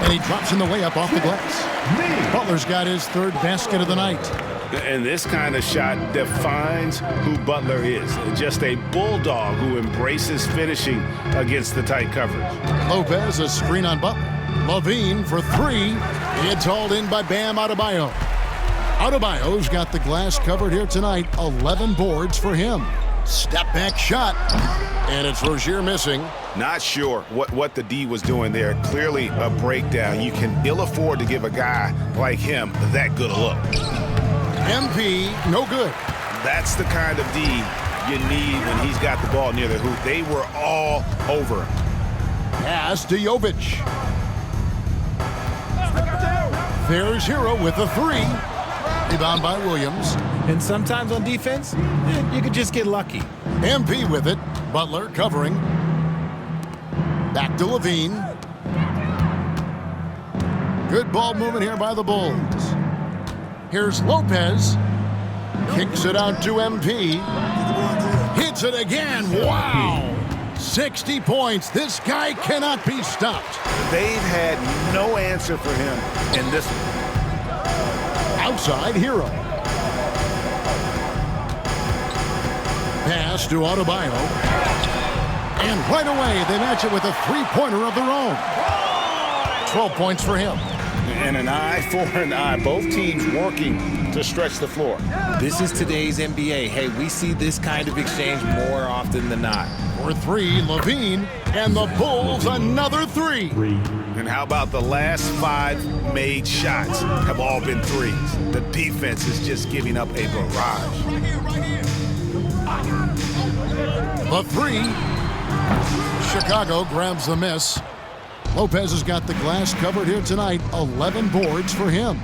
Speaker 5: And he drops in the layup off the glass. Butler's got his 3rd basket of the night.
Speaker 6: And this kind of shot defines who Butler is. Just a bulldog who embraces finishing against the tight coverage.
Speaker 5: Lopez, a screen on Butler. Levine for 3. It's hauled in by Bam Adebayo. Adebayo's got the glass covered here tonight. 11 boards for him. Step back shot. And it's Rozier missing.
Speaker 6: Not sure what the D was doing there. Clearly a breakdown. You can ill afford to give a guy like him that good a look.
Speaker 5: MP, no good.
Speaker 6: That's the kind of D you need when he's got the ball near the hoop. They were all over him.
Speaker 5: Pass to Jovic. There's Hero with a 3. Rebound by Williams.
Speaker 7: And sometimes on defense, you could just get lucky.
Speaker 5: MP with it. Butler covering. Back to Levine. Good ball movement here by the Bulls. Here's Lopez. Kicks it out to MP. Hits it again. Wow! 60 points. This guy cannot be stopped.
Speaker 6: They've had no answer for him in this one.
Speaker 5: Outside Hero. Pass to Adebayo. And right away, they match it with a three-pointer of their own. 12 points for him.
Speaker 6: And an eye for an eye. Both teams working to stretch the floor.
Speaker 7: This is today's NBA. Hey, we see this kind of exchange more often than not.
Speaker 5: For 3, Levine, and the Bulls another 3.
Speaker 6: And how about the last 5 made shots have all been threes? The defense is just giving up a barrage.
Speaker 5: The 3. Chicago grabs the miss. Lopez has got the glass covered here tonight. 11 boards for him.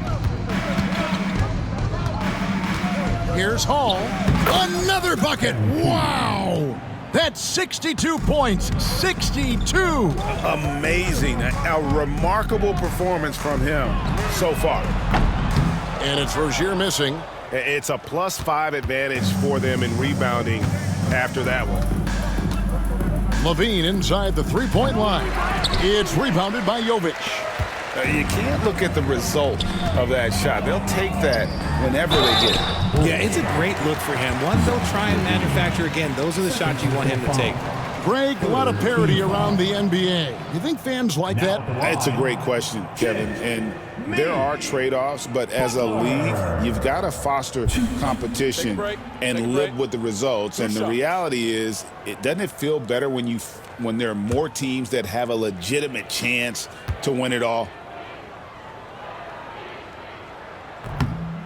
Speaker 5: Here's Hall. Another bucket. Wow! That's 62 points. 62.
Speaker 6: Amazing. A remarkable performance from him so far.
Speaker 5: And it's Rozier missing.
Speaker 9: It's a +5 advantage for them in rebounding after that one.
Speaker 5: Levine inside the three-point line. It's rebounded by Jovic.
Speaker 6: You can't look at the result of that shot. They'll take that whenever they get it.
Speaker 7: Yeah, it's a great look for him. One they'll try and manufacture again. Those are the shots you want him to take.
Speaker 5: Greg, a lot of parity around the NBA. You think fans like that?
Speaker 6: That's a great question, Kevin. And there are trade-offs, but as a league, you've got to foster competition and live with the results. And the reality is, doesn't it feel better when there are more teams that have a legitimate chance to win it all?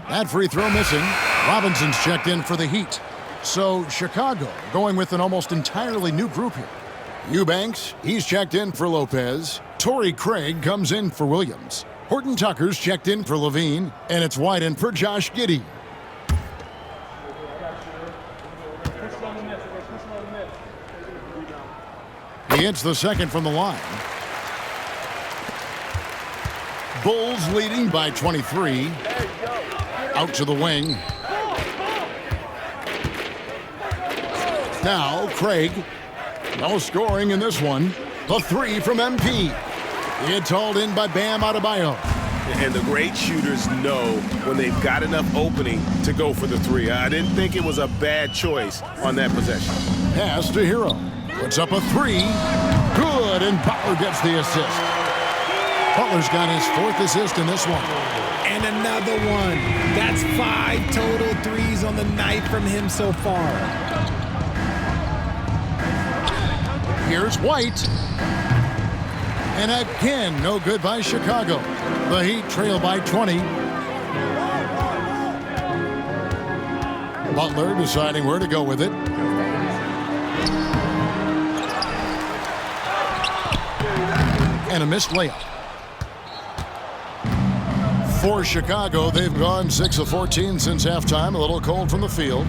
Speaker 5: That free throw missing. Robinson's checked in for the Heat. So Chicago going with an almost entirely new group here. Eubanks, he's checked in for Lopez. Torrey Craig comes in for Williams. Horton Tucker's checked in for Levine. And it's wide in for Josh Giddey. He hits the second from the line. Bulls leading by 23. Out to the wing. Now Craig. No scoring in this one. The 3 from MP. It's hauled in by Bam Adebayo.
Speaker 9: And the great shooters know when they've got enough opening to go for the 3. I didn't think it was a bad choice on that possession.
Speaker 5: Pass to Hero. Puts up a 3. Good, and Butler gets the assist. Butler's got his 4th assist in this one.
Speaker 7: And another one. That's 5 total threes on the night from him so far.
Speaker 5: Here's White. And again, no good by Chicago. The Heat trail by 20. Butler deciding where to go with it. And a missed layup. For Chicago, they've gone 6 of 14 since halftime. A little cold from the field.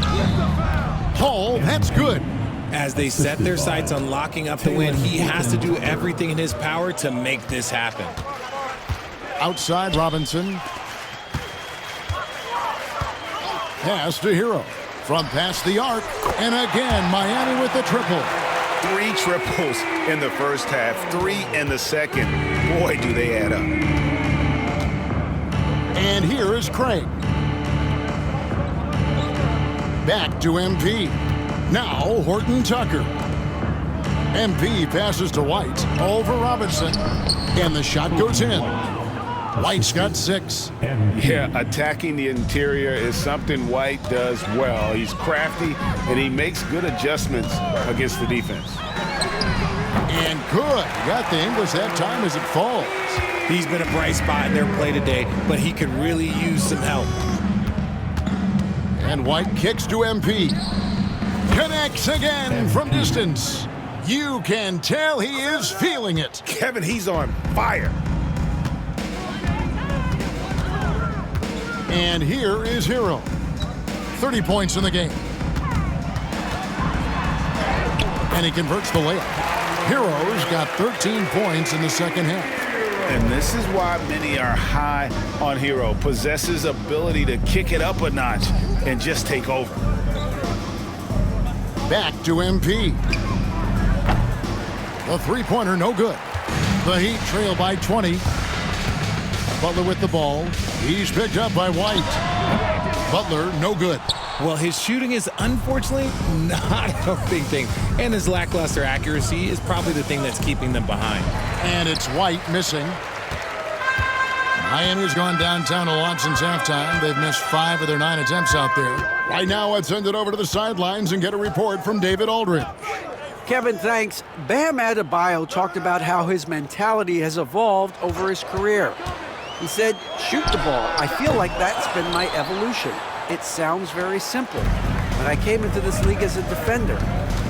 Speaker 5: Hall, that's good.
Speaker 7: As they set their sights on locking up the win, he has to do everything in his power to make this happen.
Speaker 5: Outside Robinson. Pass to Hero. From past the arc. And again, Miami with the triple.
Speaker 6: 3 triples in the first half, 3 in the second. Boy, do they add up.
Speaker 5: And here is Craig. Back to MP. Now Horton Tucker. MP passes to White. Over Robinson. And the shot goes in. White's got 6.
Speaker 6: Yeah, attacking the interior is something White does well. He's crafty, and he makes good adjustments against the defense.
Speaker 5: And good. Got the English that time as it falls.
Speaker 7: He's been a bright spot in their play today, but he could really use some help.
Speaker 5: And White kicks to MP. Connects again from distance. You can tell he is feeling it.
Speaker 9: Kevin, he's on fire.
Speaker 5: And here is Hero. 30 points in the game. And he converts the layup. Hero's got 13 points in the second half.
Speaker 6: And this is why many are high on Hero. Possesses ability to kick it up a notch and just take over.
Speaker 5: Back to MP. The three-pointer, no good. The Heat trail by 20. Butler with the ball. He's picked up by White. Butler, no good.
Speaker 7: Well, his shooting is unfortunately not a big thing. And his lackluster accuracy is probably the thing that's keeping them behind.
Speaker 5: And it's White missing. Miami's gone downtown a lot since halftime. They've missed 5 of their 9 attempts out there. Right now, let's send it over to the sidelines and get a report from David Aldridge.
Speaker 1: Kevin, thanks. Bam Adebayo talked about how his mentality has evolved over his career. He said, shoot the ball. I feel like that's been my evolution. It sounds very simple, but I came into this league as a defender.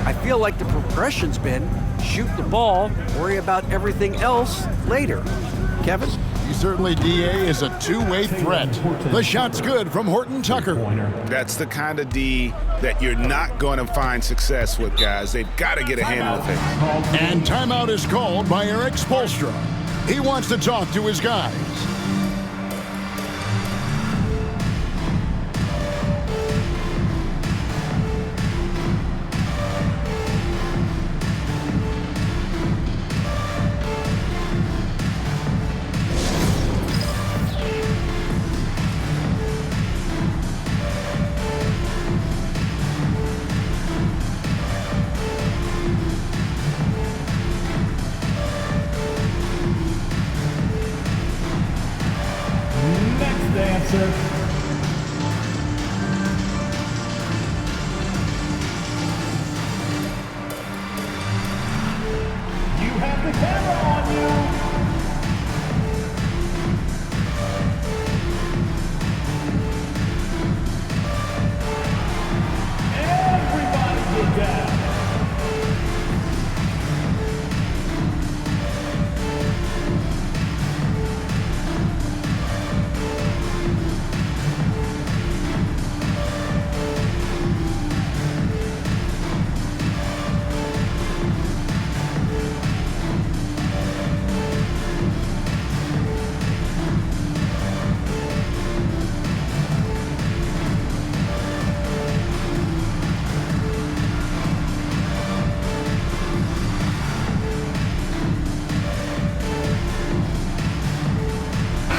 Speaker 1: I feel like the progression's been shoot the ball, worry about everything else later. Kevin?
Speaker 5: He certainly, DA, is a two-way threat. The shot's good from Horton Tucker.
Speaker 6: That's the kind of D that you're not going to find success with, guys. They've got to get a handle of things.
Speaker 5: And timeout is called by Eric Spoelstra. He wants to talk to his guys.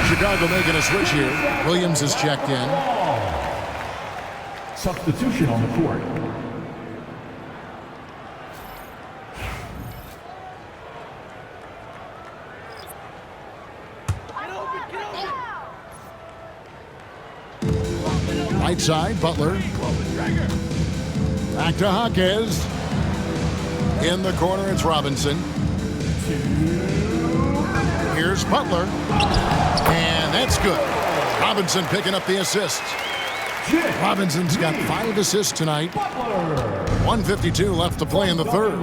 Speaker 5: Chicago making a switch here. Williams is checked in.
Speaker 4: Substitution on the court.
Speaker 5: Right side, Butler. Back to Jaquez. In the corner, it's Robinson. Here's Butler. And that's good. Robinson picking up the assist. Robinson's got 5 assists tonight. 1:52 left to play in the third.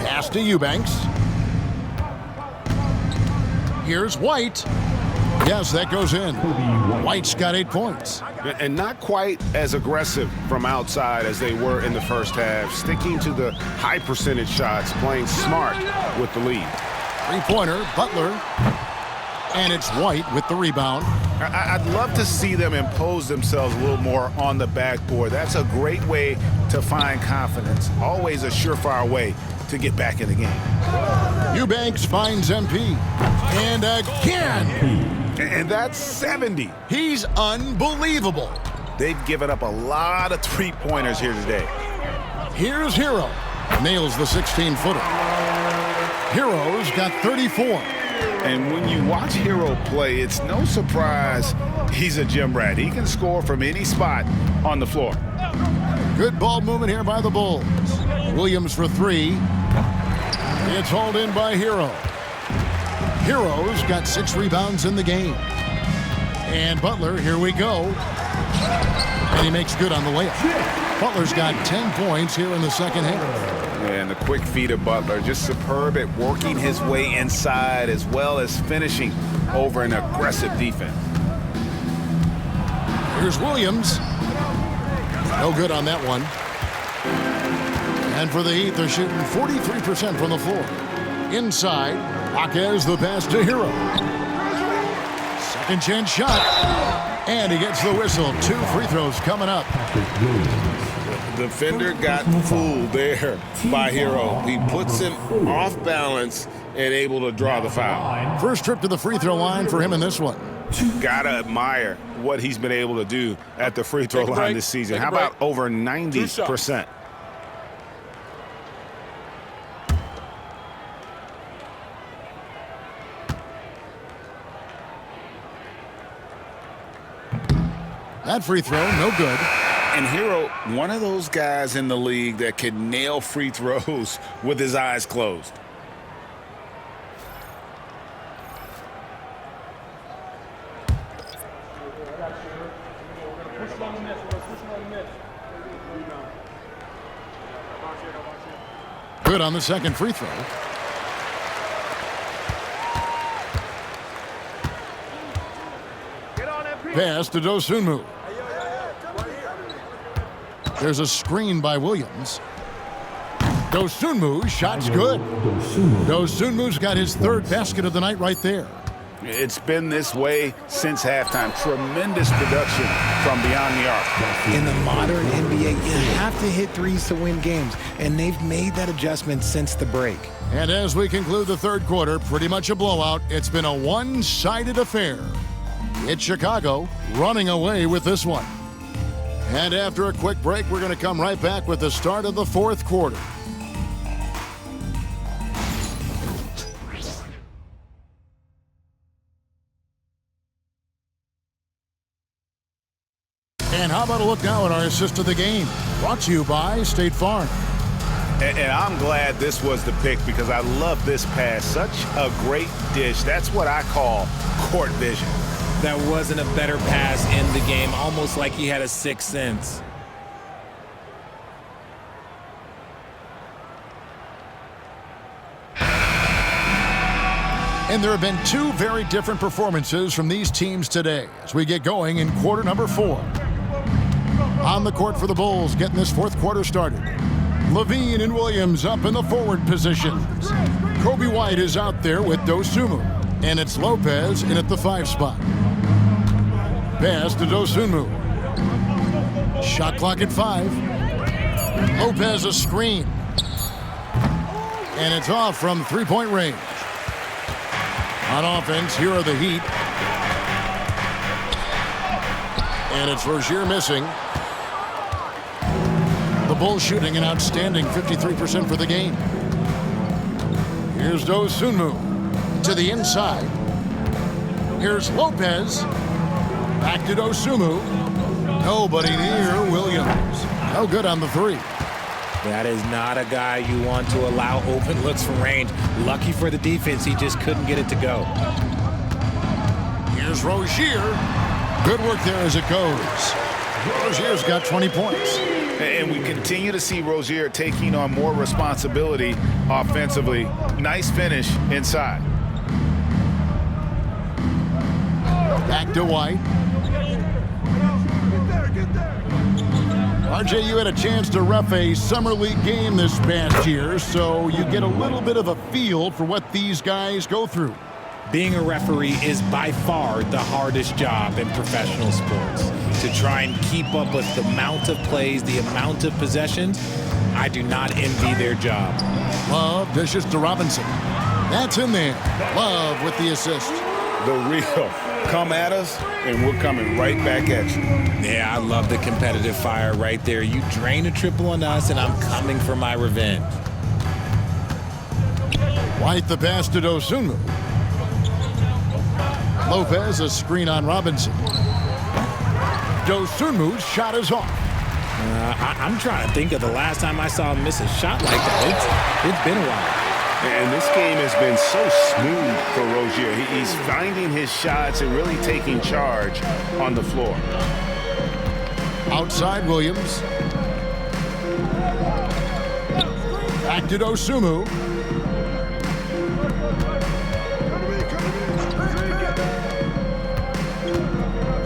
Speaker 5: Pass to Eubanks. Here's White. Yes, that goes in. White's got 8 points.
Speaker 6: And not quite as aggressive from outside as they were in the first half. Sticking to the high percentage shots, playing smart with the lead.
Speaker 5: Three-pointer, Butler. And it's White with the rebound.
Speaker 6: I'd love to see them impose themselves a little more on the backboard. That's a great way to find confidence. Always a surefire way to get back in the game.
Speaker 5: Eubanks finds MP. And again.
Speaker 6: And that's 70.
Speaker 5: He's unbelievable.
Speaker 6: They've given up a lot of three-pointers here today.
Speaker 5: Here's Hero. Nails the 16-footer. Hero's got 34.
Speaker 6: And when you watch Hero play, it's no surprise he's a gym rat. He can score from any spot on the floor.
Speaker 5: Good ball movement here by the Bulls. Williams for 3. It's hauled in by Hero. Hero's got 6 rebounds in the game. And Butler, here we go. And he makes good on the layup. Butler's got 10 points here in the second half.
Speaker 6: And the quick feed of Butler, just superb at working his way inside as well as finishing over an aggressive defense.
Speaker 5: Here's Williams. No good on that one. And for the Heat, they're shooting 43% from the floor. Inside, Jaquez the pass to Hero. Second chance shot. And he gets the whistle. 2 free throws coming up.
Speaker 10: The defender got fooled there by Hero. He puts him off balance and able to draw the foul.
Speaker 5: First trip to the free throw line for him in this one.
Speaker 6: Gotta admire what he's been able to do at the free throw line this season. How about over 90%?
Speaker 5: That free throw, no good.
Speaker 6: And Hero, one of those guys in the league that can nail free throws with his eyes closed.
Speaker 5: Good on the second free throw. Pass to Dosunmu. There's a screen by Williams. Dosunmu, shot's good. Dosunmu's got his third basket of the night right there.
Speaker 6: It's been this way since halftime. Tremendous production from beyond the arc.
Speaker 7: In the modern NBA, you have to hit threes to win games, and they've made that adjustment since the break.
Speaker 5: And as we conclude the third quarter, pretty much a blowout. It's been a one-sided affair. It's Chicago running away with this one. And after a quick break, we're going to come right back with the start of the fourth quarter. And how about a look now at our assist of the game? Brought to you by State Farm.
Speaker 6: And I'm glad this was the pick because I love this pass. Such a great dish. That's what I call court vision.
Speaker 7: That wasn't a better pass in the game, almost like he had a sixth sense.
Speaker 5: And there have been two very different performances from these teams today as we get going in quarter number 4. On the court for the Bulls, getting this fourth quarter started. Levine and Williams up in the forward positions. Kobe White is out there with Dosunmu. And it's Lopez in at the 5 spot. Pass to Dosunmu. Shot clock at 5. Lopez a screen. And it's off from three-point range. On offense, here are the Heat. And it's Rozier missing. The Bulls shooting an outstanding 53% for the game. Here's Dosunmu to the inside. Here's Lopez. Back to Dosunmu. Nobody near Williams. No good on the 3.
Speaker 7: That is not a guy you want to allow open looks from range. Lucky for the defense, he just couldn't get it to go.
Speaker 5: Here's Rozier. Good work there as it goes. Rozier's got 20 points.
Speaker 6: And we continue to see Rozier taking on more responsibility offensively. Nice finish inside.
Speaker 5: Back to White. RJ, you had a chance to ref a Summer League game this past year, so you get a little bit of a feel for what these guys go through.
Speaker 7: Being a referee is by far the hardest job in professional sports. To try and keep up with the amount of plays, the amount of possessions, I do not envy their job.
Speaker 5: Love dishes to Robinson. That's in there. Love with the assist.
Speaker 6: The real. Come at us, and we're coming right back at you.
Speaker 7: Yeah, I love the competitive fire right there. You drain a triple on us, and I'm coming for my revenge.
Speaker 5: White the pass to Dosunmu. Lopez a screen on Robinson. Dosunmu's shot is off.
Speaker 7: I'm trying to think of the last time I saw him miss a shot like that. It's been a while.
Speaker 6: And this game has been so smooth for Rozier. He's finding his shots and really taking charge on the floor.
Speaker 5: Outside Williams. Back to Dosunmu.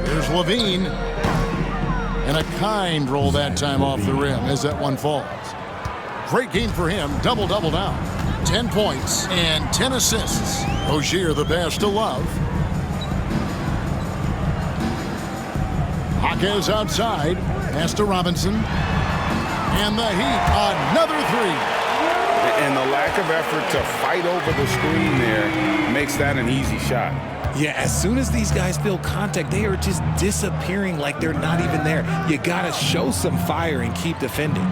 Speaker 5: Here's Levine. And a kind roll that time off the rim as that one falls. Great game for him. Double-double now. 10 points and 10 assists. Rozier the pass to Love. Jaquez outside. Pass to Robinson. And the Heat, another three.
Speaker 6: And the lack of effort to fight over the screen there makes that an easy shot.
Speaker 7: Yeah, as soon as these guys feel contact, they are just disappearing like they're not even there. You got to show some fire and keep defending.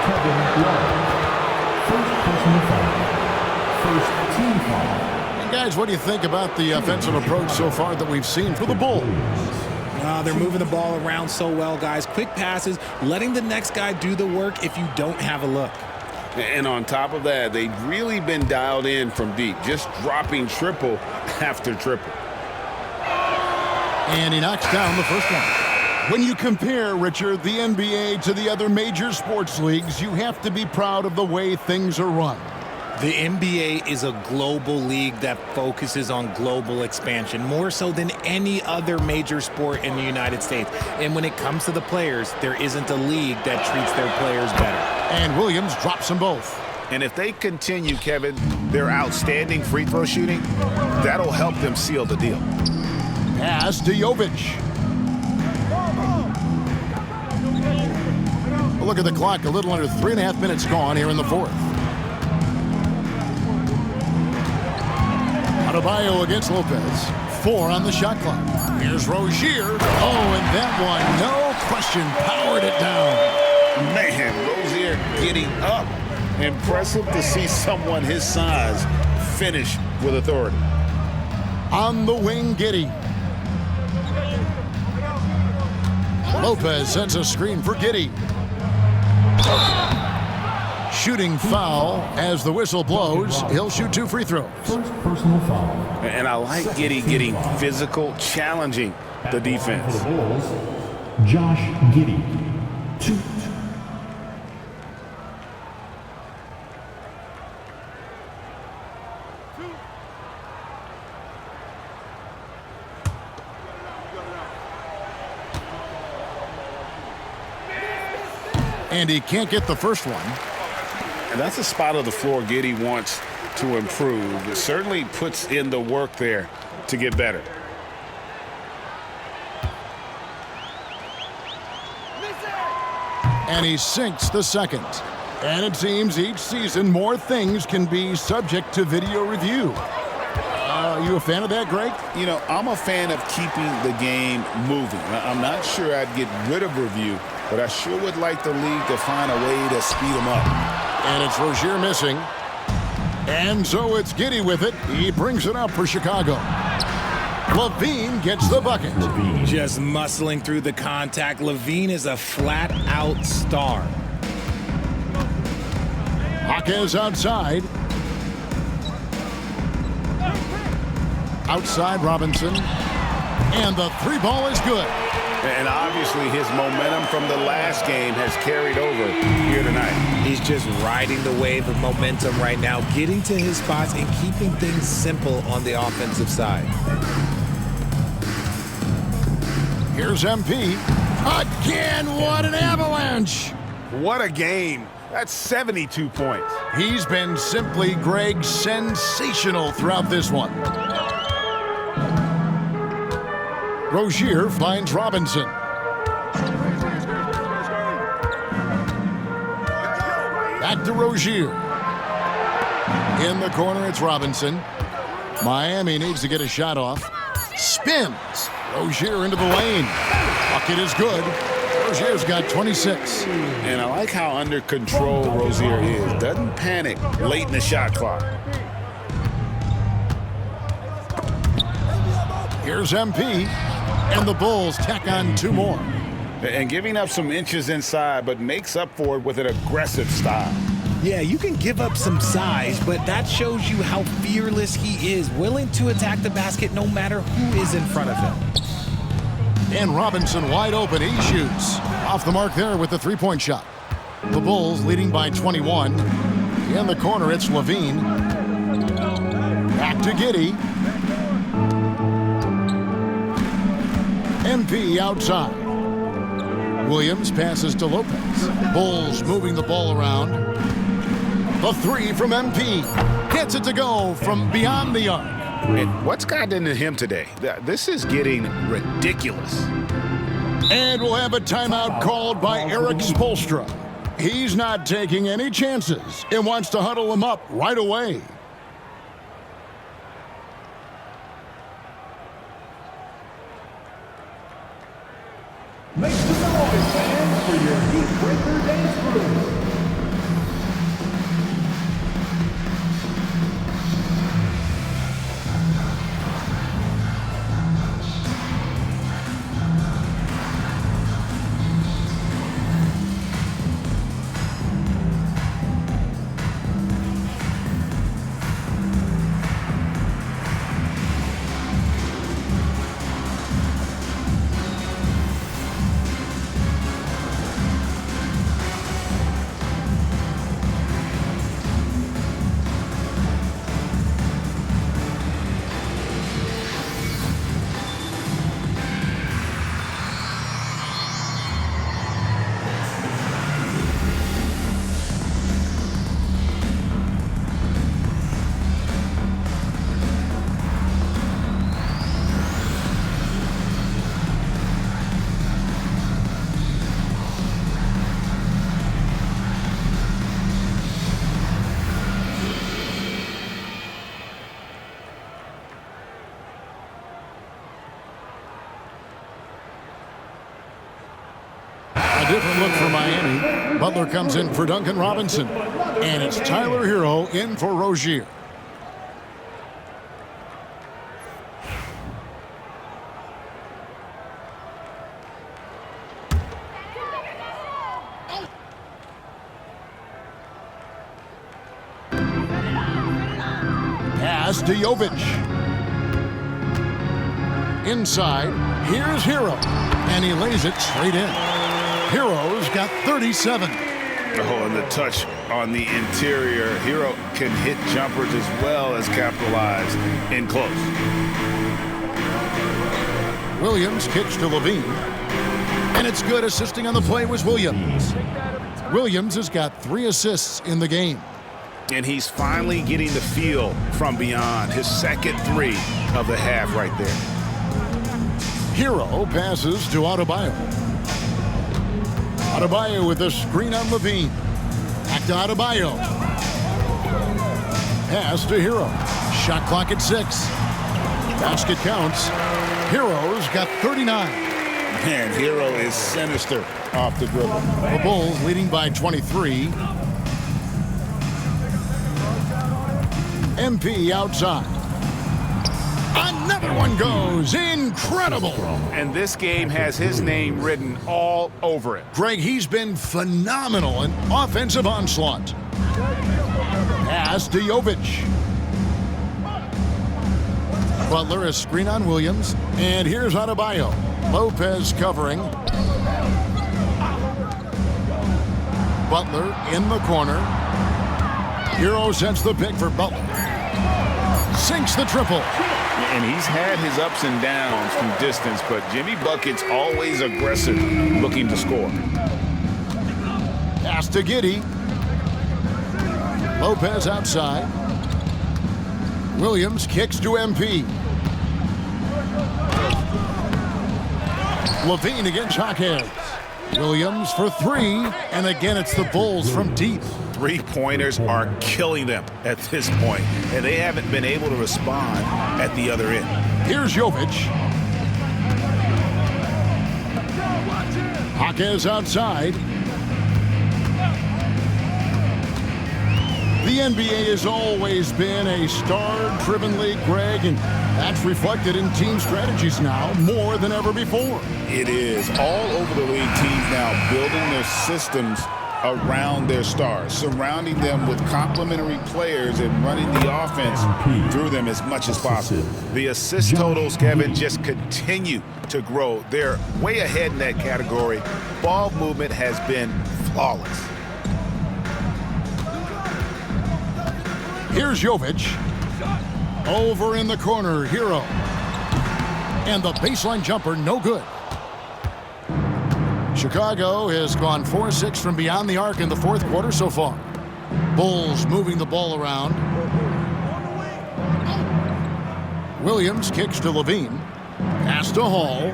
Speaker 4: Kevin Love. First personal foul. First team foul.
Speaker 5: And guys, what do you think about the offensive approach so far that we've seen for the Bulls?
Speaker 7: They're moving the ball around so well, guys. Quick passes, letting the next guy do the work if you don't have a look.
Speaker 6: And on top of that, they've really been dialed in from deep, just dropping triple after triple.
Speaker 5: And he knocks down the first one. When you compare, Richard, the NBA to the other major sports leagues, you have to be proud of the way things are run.
Speaker 7: The NBA is a global league that focuses on global expansion, more so than any other major sport in the United States. And when it comes to the players, there isn't a league that treats their players better.
Speaker 5: And Williams drops them both.
Speaker 6: And if they continue, Kevin, their outstanding free throw shooting, that'll help them seal the deal.
Speaker 5: Pass to Jovic. Look at the clock, a little under 3.5 minutes gone here in the fourth. Adebayo against Lopez. 4 on the shot clock. Here's Rozier. Oh, and that one, no question, powered it down.
Speaker 6: Man, Rozier getting up. Impressive to see someone his size finish with authority.
Speaker 5: On the wing, Giddey. Lopez sends a screen for Giddey. Shooting foul as the whistle blows. He'll shoot 2 free throws.
Speaker 4: First personal foul.
Speaker 6: And I like Giddey getting physical, challenging the defense.
Speaker 4: For the Bulls, Josh Giddey. 2.
Speaker 5: And he can't get the first one.
Speaker 6: And that's a spot of the floor Giddey wants to improve. It certainly puts in the work there to get better.
Speaker 5: And he sinks the second. And it seems each season more things can be subject to video review. You a fan of that, Greg?
Speaker 6: You know, I'm a fan of keeping the game moving. I'm not sure I'd get rid of review, but I sure would like the league to find a way to speed them up.
Speaker 5: And it's Rozier missing. And so it's Giddey with it. He brings it up for Chicago. Levine gets the bucket.
Speaker 7: Just muscling through the contact. Levine is a flat-out star.
Speaker 5: Jaquez outside. Outside Robinson. And the 3 ball is good.
Speaker 6: And obviously his momentum from the last game has carried over here tonight.
Speaker 7: He's just riding the wave of momentum right now, getting to his spots and keeping things simple on the offensive side.
Speaker 5: Here's MP. Again, what an avalanche.
Speaker 6: What a game. That's 72 points.
Speaker 5: He's been simply, Greg, sensational throughout this one. Rozier finds Robinson. Back to Rozier. In the corner, it's Robinson. Miami needs to get a shot off. Spins. Rozier into the lane. Bucket is good. Rozier's got 26.
Speaker 6: And I like how under control Rozier is. Doesn't panic late in the shot clock.
Speaker 5: Here's MP. And the Bulls tack on 2 more.
Speaker 6: And giving up some inches inside, but makes up for it with an aggressive style.
Speaker 7: Yeah, you can give up some size, but that shows you how fearless he is, willing to attack the basket no matter who is in front of him.
Speaker 5: And Robinson wide open. He shoots. Off the mark there with the three-point shot. The Bulls leading by 21. In the corner, it's Levine. Back to Giddey. MP outside. Williams passes to Lopez. Bulls moving the ball around. The three from MP. Gets it to go from beyond the arc.
Speaker 6: And what's gotten into him today? This is getting ridiculous.
Speaker 5: And we'll have a timeout called by Erik Spoelstra. He's not taking any chances and wants to huddle him up right away.
Speaker 4: Make some noise, fans, for your Heat Breaker dance crew.
Speaker 5: A different look for Miami. Butler comes in for Duncan Robinson. And it's Tyler Hero in for Rozier. Pass to Jovic. Inside, here's Hero. And he lays it straight in. Hero's got 37.
Speaker 6: Oh, and the touch on the interior. Hero can hit jumpers as well as capitalize in close.
Speaker 5: Williams kicks to Levine. And it's good. Assisting on the play was Williams. Williams has got 3 assists in the game.
Speaker 6: And he's finally getting the feel from beyond. His second 3 of the half right there.
Speaker 5: Hero passes to Adebayo. Adebayo with a screen on Levine. Back to Adebayo. Pass to Hero. Shot clock at 6. Basket counts. Hero's got 39.
Speaker 6: Man, Hero is sinister off the dribble.
Speaker 5: The Bulls leading by 23. MP outside. Another one goes. Incredible.
Speaker 6: And this game has his name written all over it.
Speaker 5: Greg, he's been phenomenal in offensive onslaught. Pass to Jovic. Butler, a screen on Williams. And here's Adebayo. Lopez covering. Butler in the corner. Hero sets the pick for Butler. Sinks the triple.
Speaker 6: And he's had his ups and downs from distance, but Jimmy Bucket's always aggressive, looking to score.
Speaker 5: Pass to Giddey. Lopez outside. Williams kicks to MP. Levine against Jaquez. Williams for 3, and again it's the Bulls from deep.
Speaker 6: 3-pointers are killing them at this point, and they haven't been able to respond at the other end.
Speaker 5: Here's Jovic. Jaquez outside. The NBA has always been a star-driven league, Greg, and that's reflected in team strategies now more than ever before.
Speaker 6: It is. All over the league, teams now building their systems
Speaker 8: around their stars, surrounding them with complementary players and running the offense through them as much as possible.
Speaker 6: The assist totals, Kevin, just continue to grow. They're way ahead in that category. Ball movement has been flawless.
Speaker 5: Here's Jovic. Over in the corner, Hero. And the baseline jumper, no good. Chicago has gone 4-6 from beyond the arc in the fourth quarter so far. Bulls moving the ball around. Williams kicks to Levine. Pass to Hall.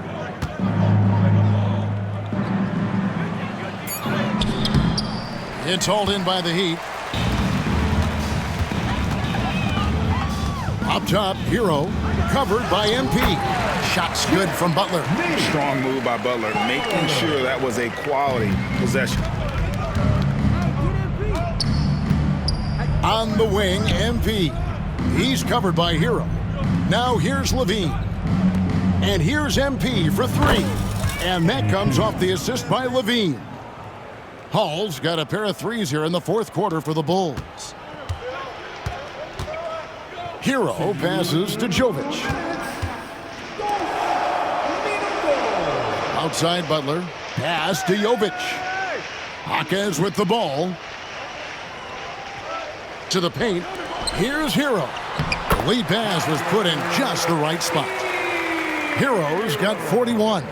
Speaker 5: It's hauled in by the Heat. Up top, Hero, covered by MP. Shots good from Butler.
Speaker 6: Strong move by Butler, making sure that was a quality possession.
Speaker 5: On the wing, MP. He's covered by Hero. Now here's Levine. And here's MP for three. And that comes off the assist by Levine. Hall's got a pair of threes here in the fourth quarter for the Bulls. Hero passes to Jovic. Outside Butler. Pass to Jovic. Jaquez with the ball. To the paint. Here's Hero. The lead pass was put in just the right spot. Hero's got 41.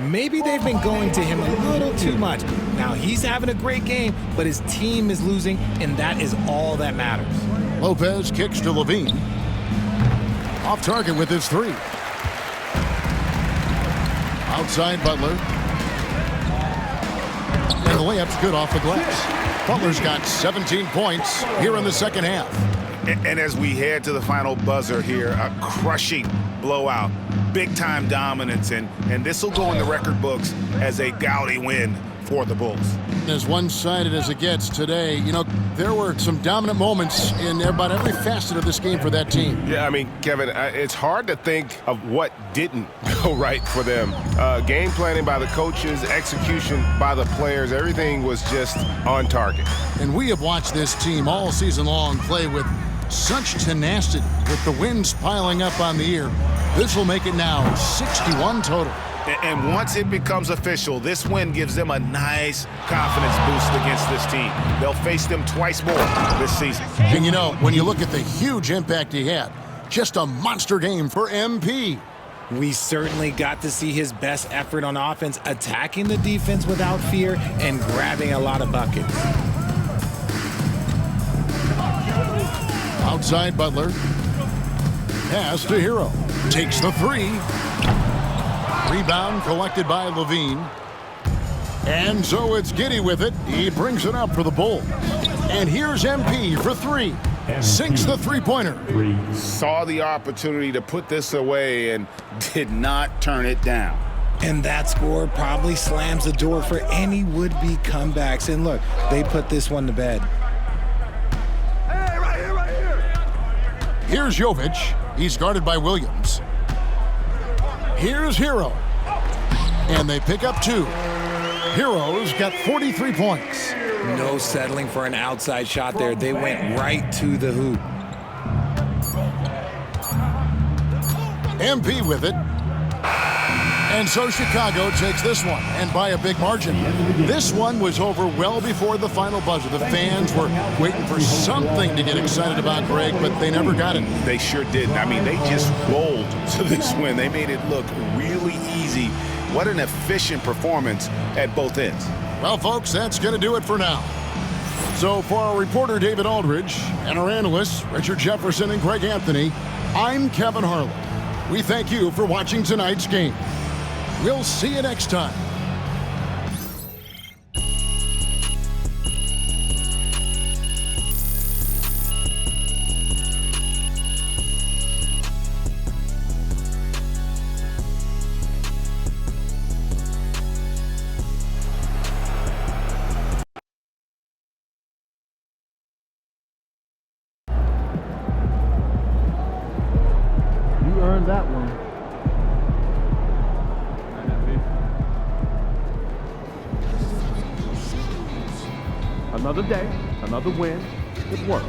Speaker 7: Maybe they've been going to him a little too much. Now he's having a great game, but his team is losing, and that is all that matters.
Speaker 5: Lopez kicks to Levine. Off target with his three. Outside Butler. And the layup's good off the glass. Butler's got 17 points here in the second half.
Speaker 6: And as we head to the final buzzer here, a crushing blowout, big-time dominance, and this will go in the record books as a gaudy win for the Bulls.
Speaker 5: As one-sided as it gets today, you know, there were some dominant moments in about every facet of this game for that team.
Speaker 9: Yeah, I mean, Kevin, it's hard to think of what didn't go right for them. Game planning by the coaches, execution by the players, everything was just on target.
Speaker 5: And we have watched this team all season long play with such tenacity, with the wins piling up on the year. This will make it now 61 total.
Speaker 6: And once it becomes official, this win gives them a nice confidence boost against this team. They'll face them twice more this season.
Speaker 5: And you know, when you look at the huge impact he had, just a monster game for MP.
Speaker 7: We certainly got to see his best effort on offense, attacking the defense without fear and grabbing a lot of buckets.
Speaker 5: Outside Butler. Pass to Hero. Takes the three. Rebound collected by Levine. And so it's Giddey with it. He brings it up for the Bulls. And here's MP for three. Sinks the three-pointer.
Speaker 6: Saw the opportunity to put this away and did not turn it down.
Speaker 7: And that score probably slams the door for any would-be comebacks. And look, they put this one to bed.
Speaker 5: Here's Jovic. He's guarded by Williams. Here's Hero. And they pick up two. Hero's got 43 points.
Speaker 7: No settling for an outside shot there. They went right to the hoop.
Speaker 5: MP with it. And so Chicago takes this one, and by a big margin. This one was over well before the final buzzer. The fans were waiting for something to get excited about, Greg, but they never got it.
Speaker 6: They sure didn't. I mean, they just rolled to this win. They made it look really easy. What an efficient performance at both ends.
Speaker 5: Well, folks, that's going to do it for now. So for our reporter, David Aldridge, and our analysts, Richard Jefferson and Greg Anthony, I'm Kevin Harlan. We thank you for watching tonight's game. We'll see you next time.
Speaker 3: You earned that one.
Speaker 2: Another day, another win. Good work.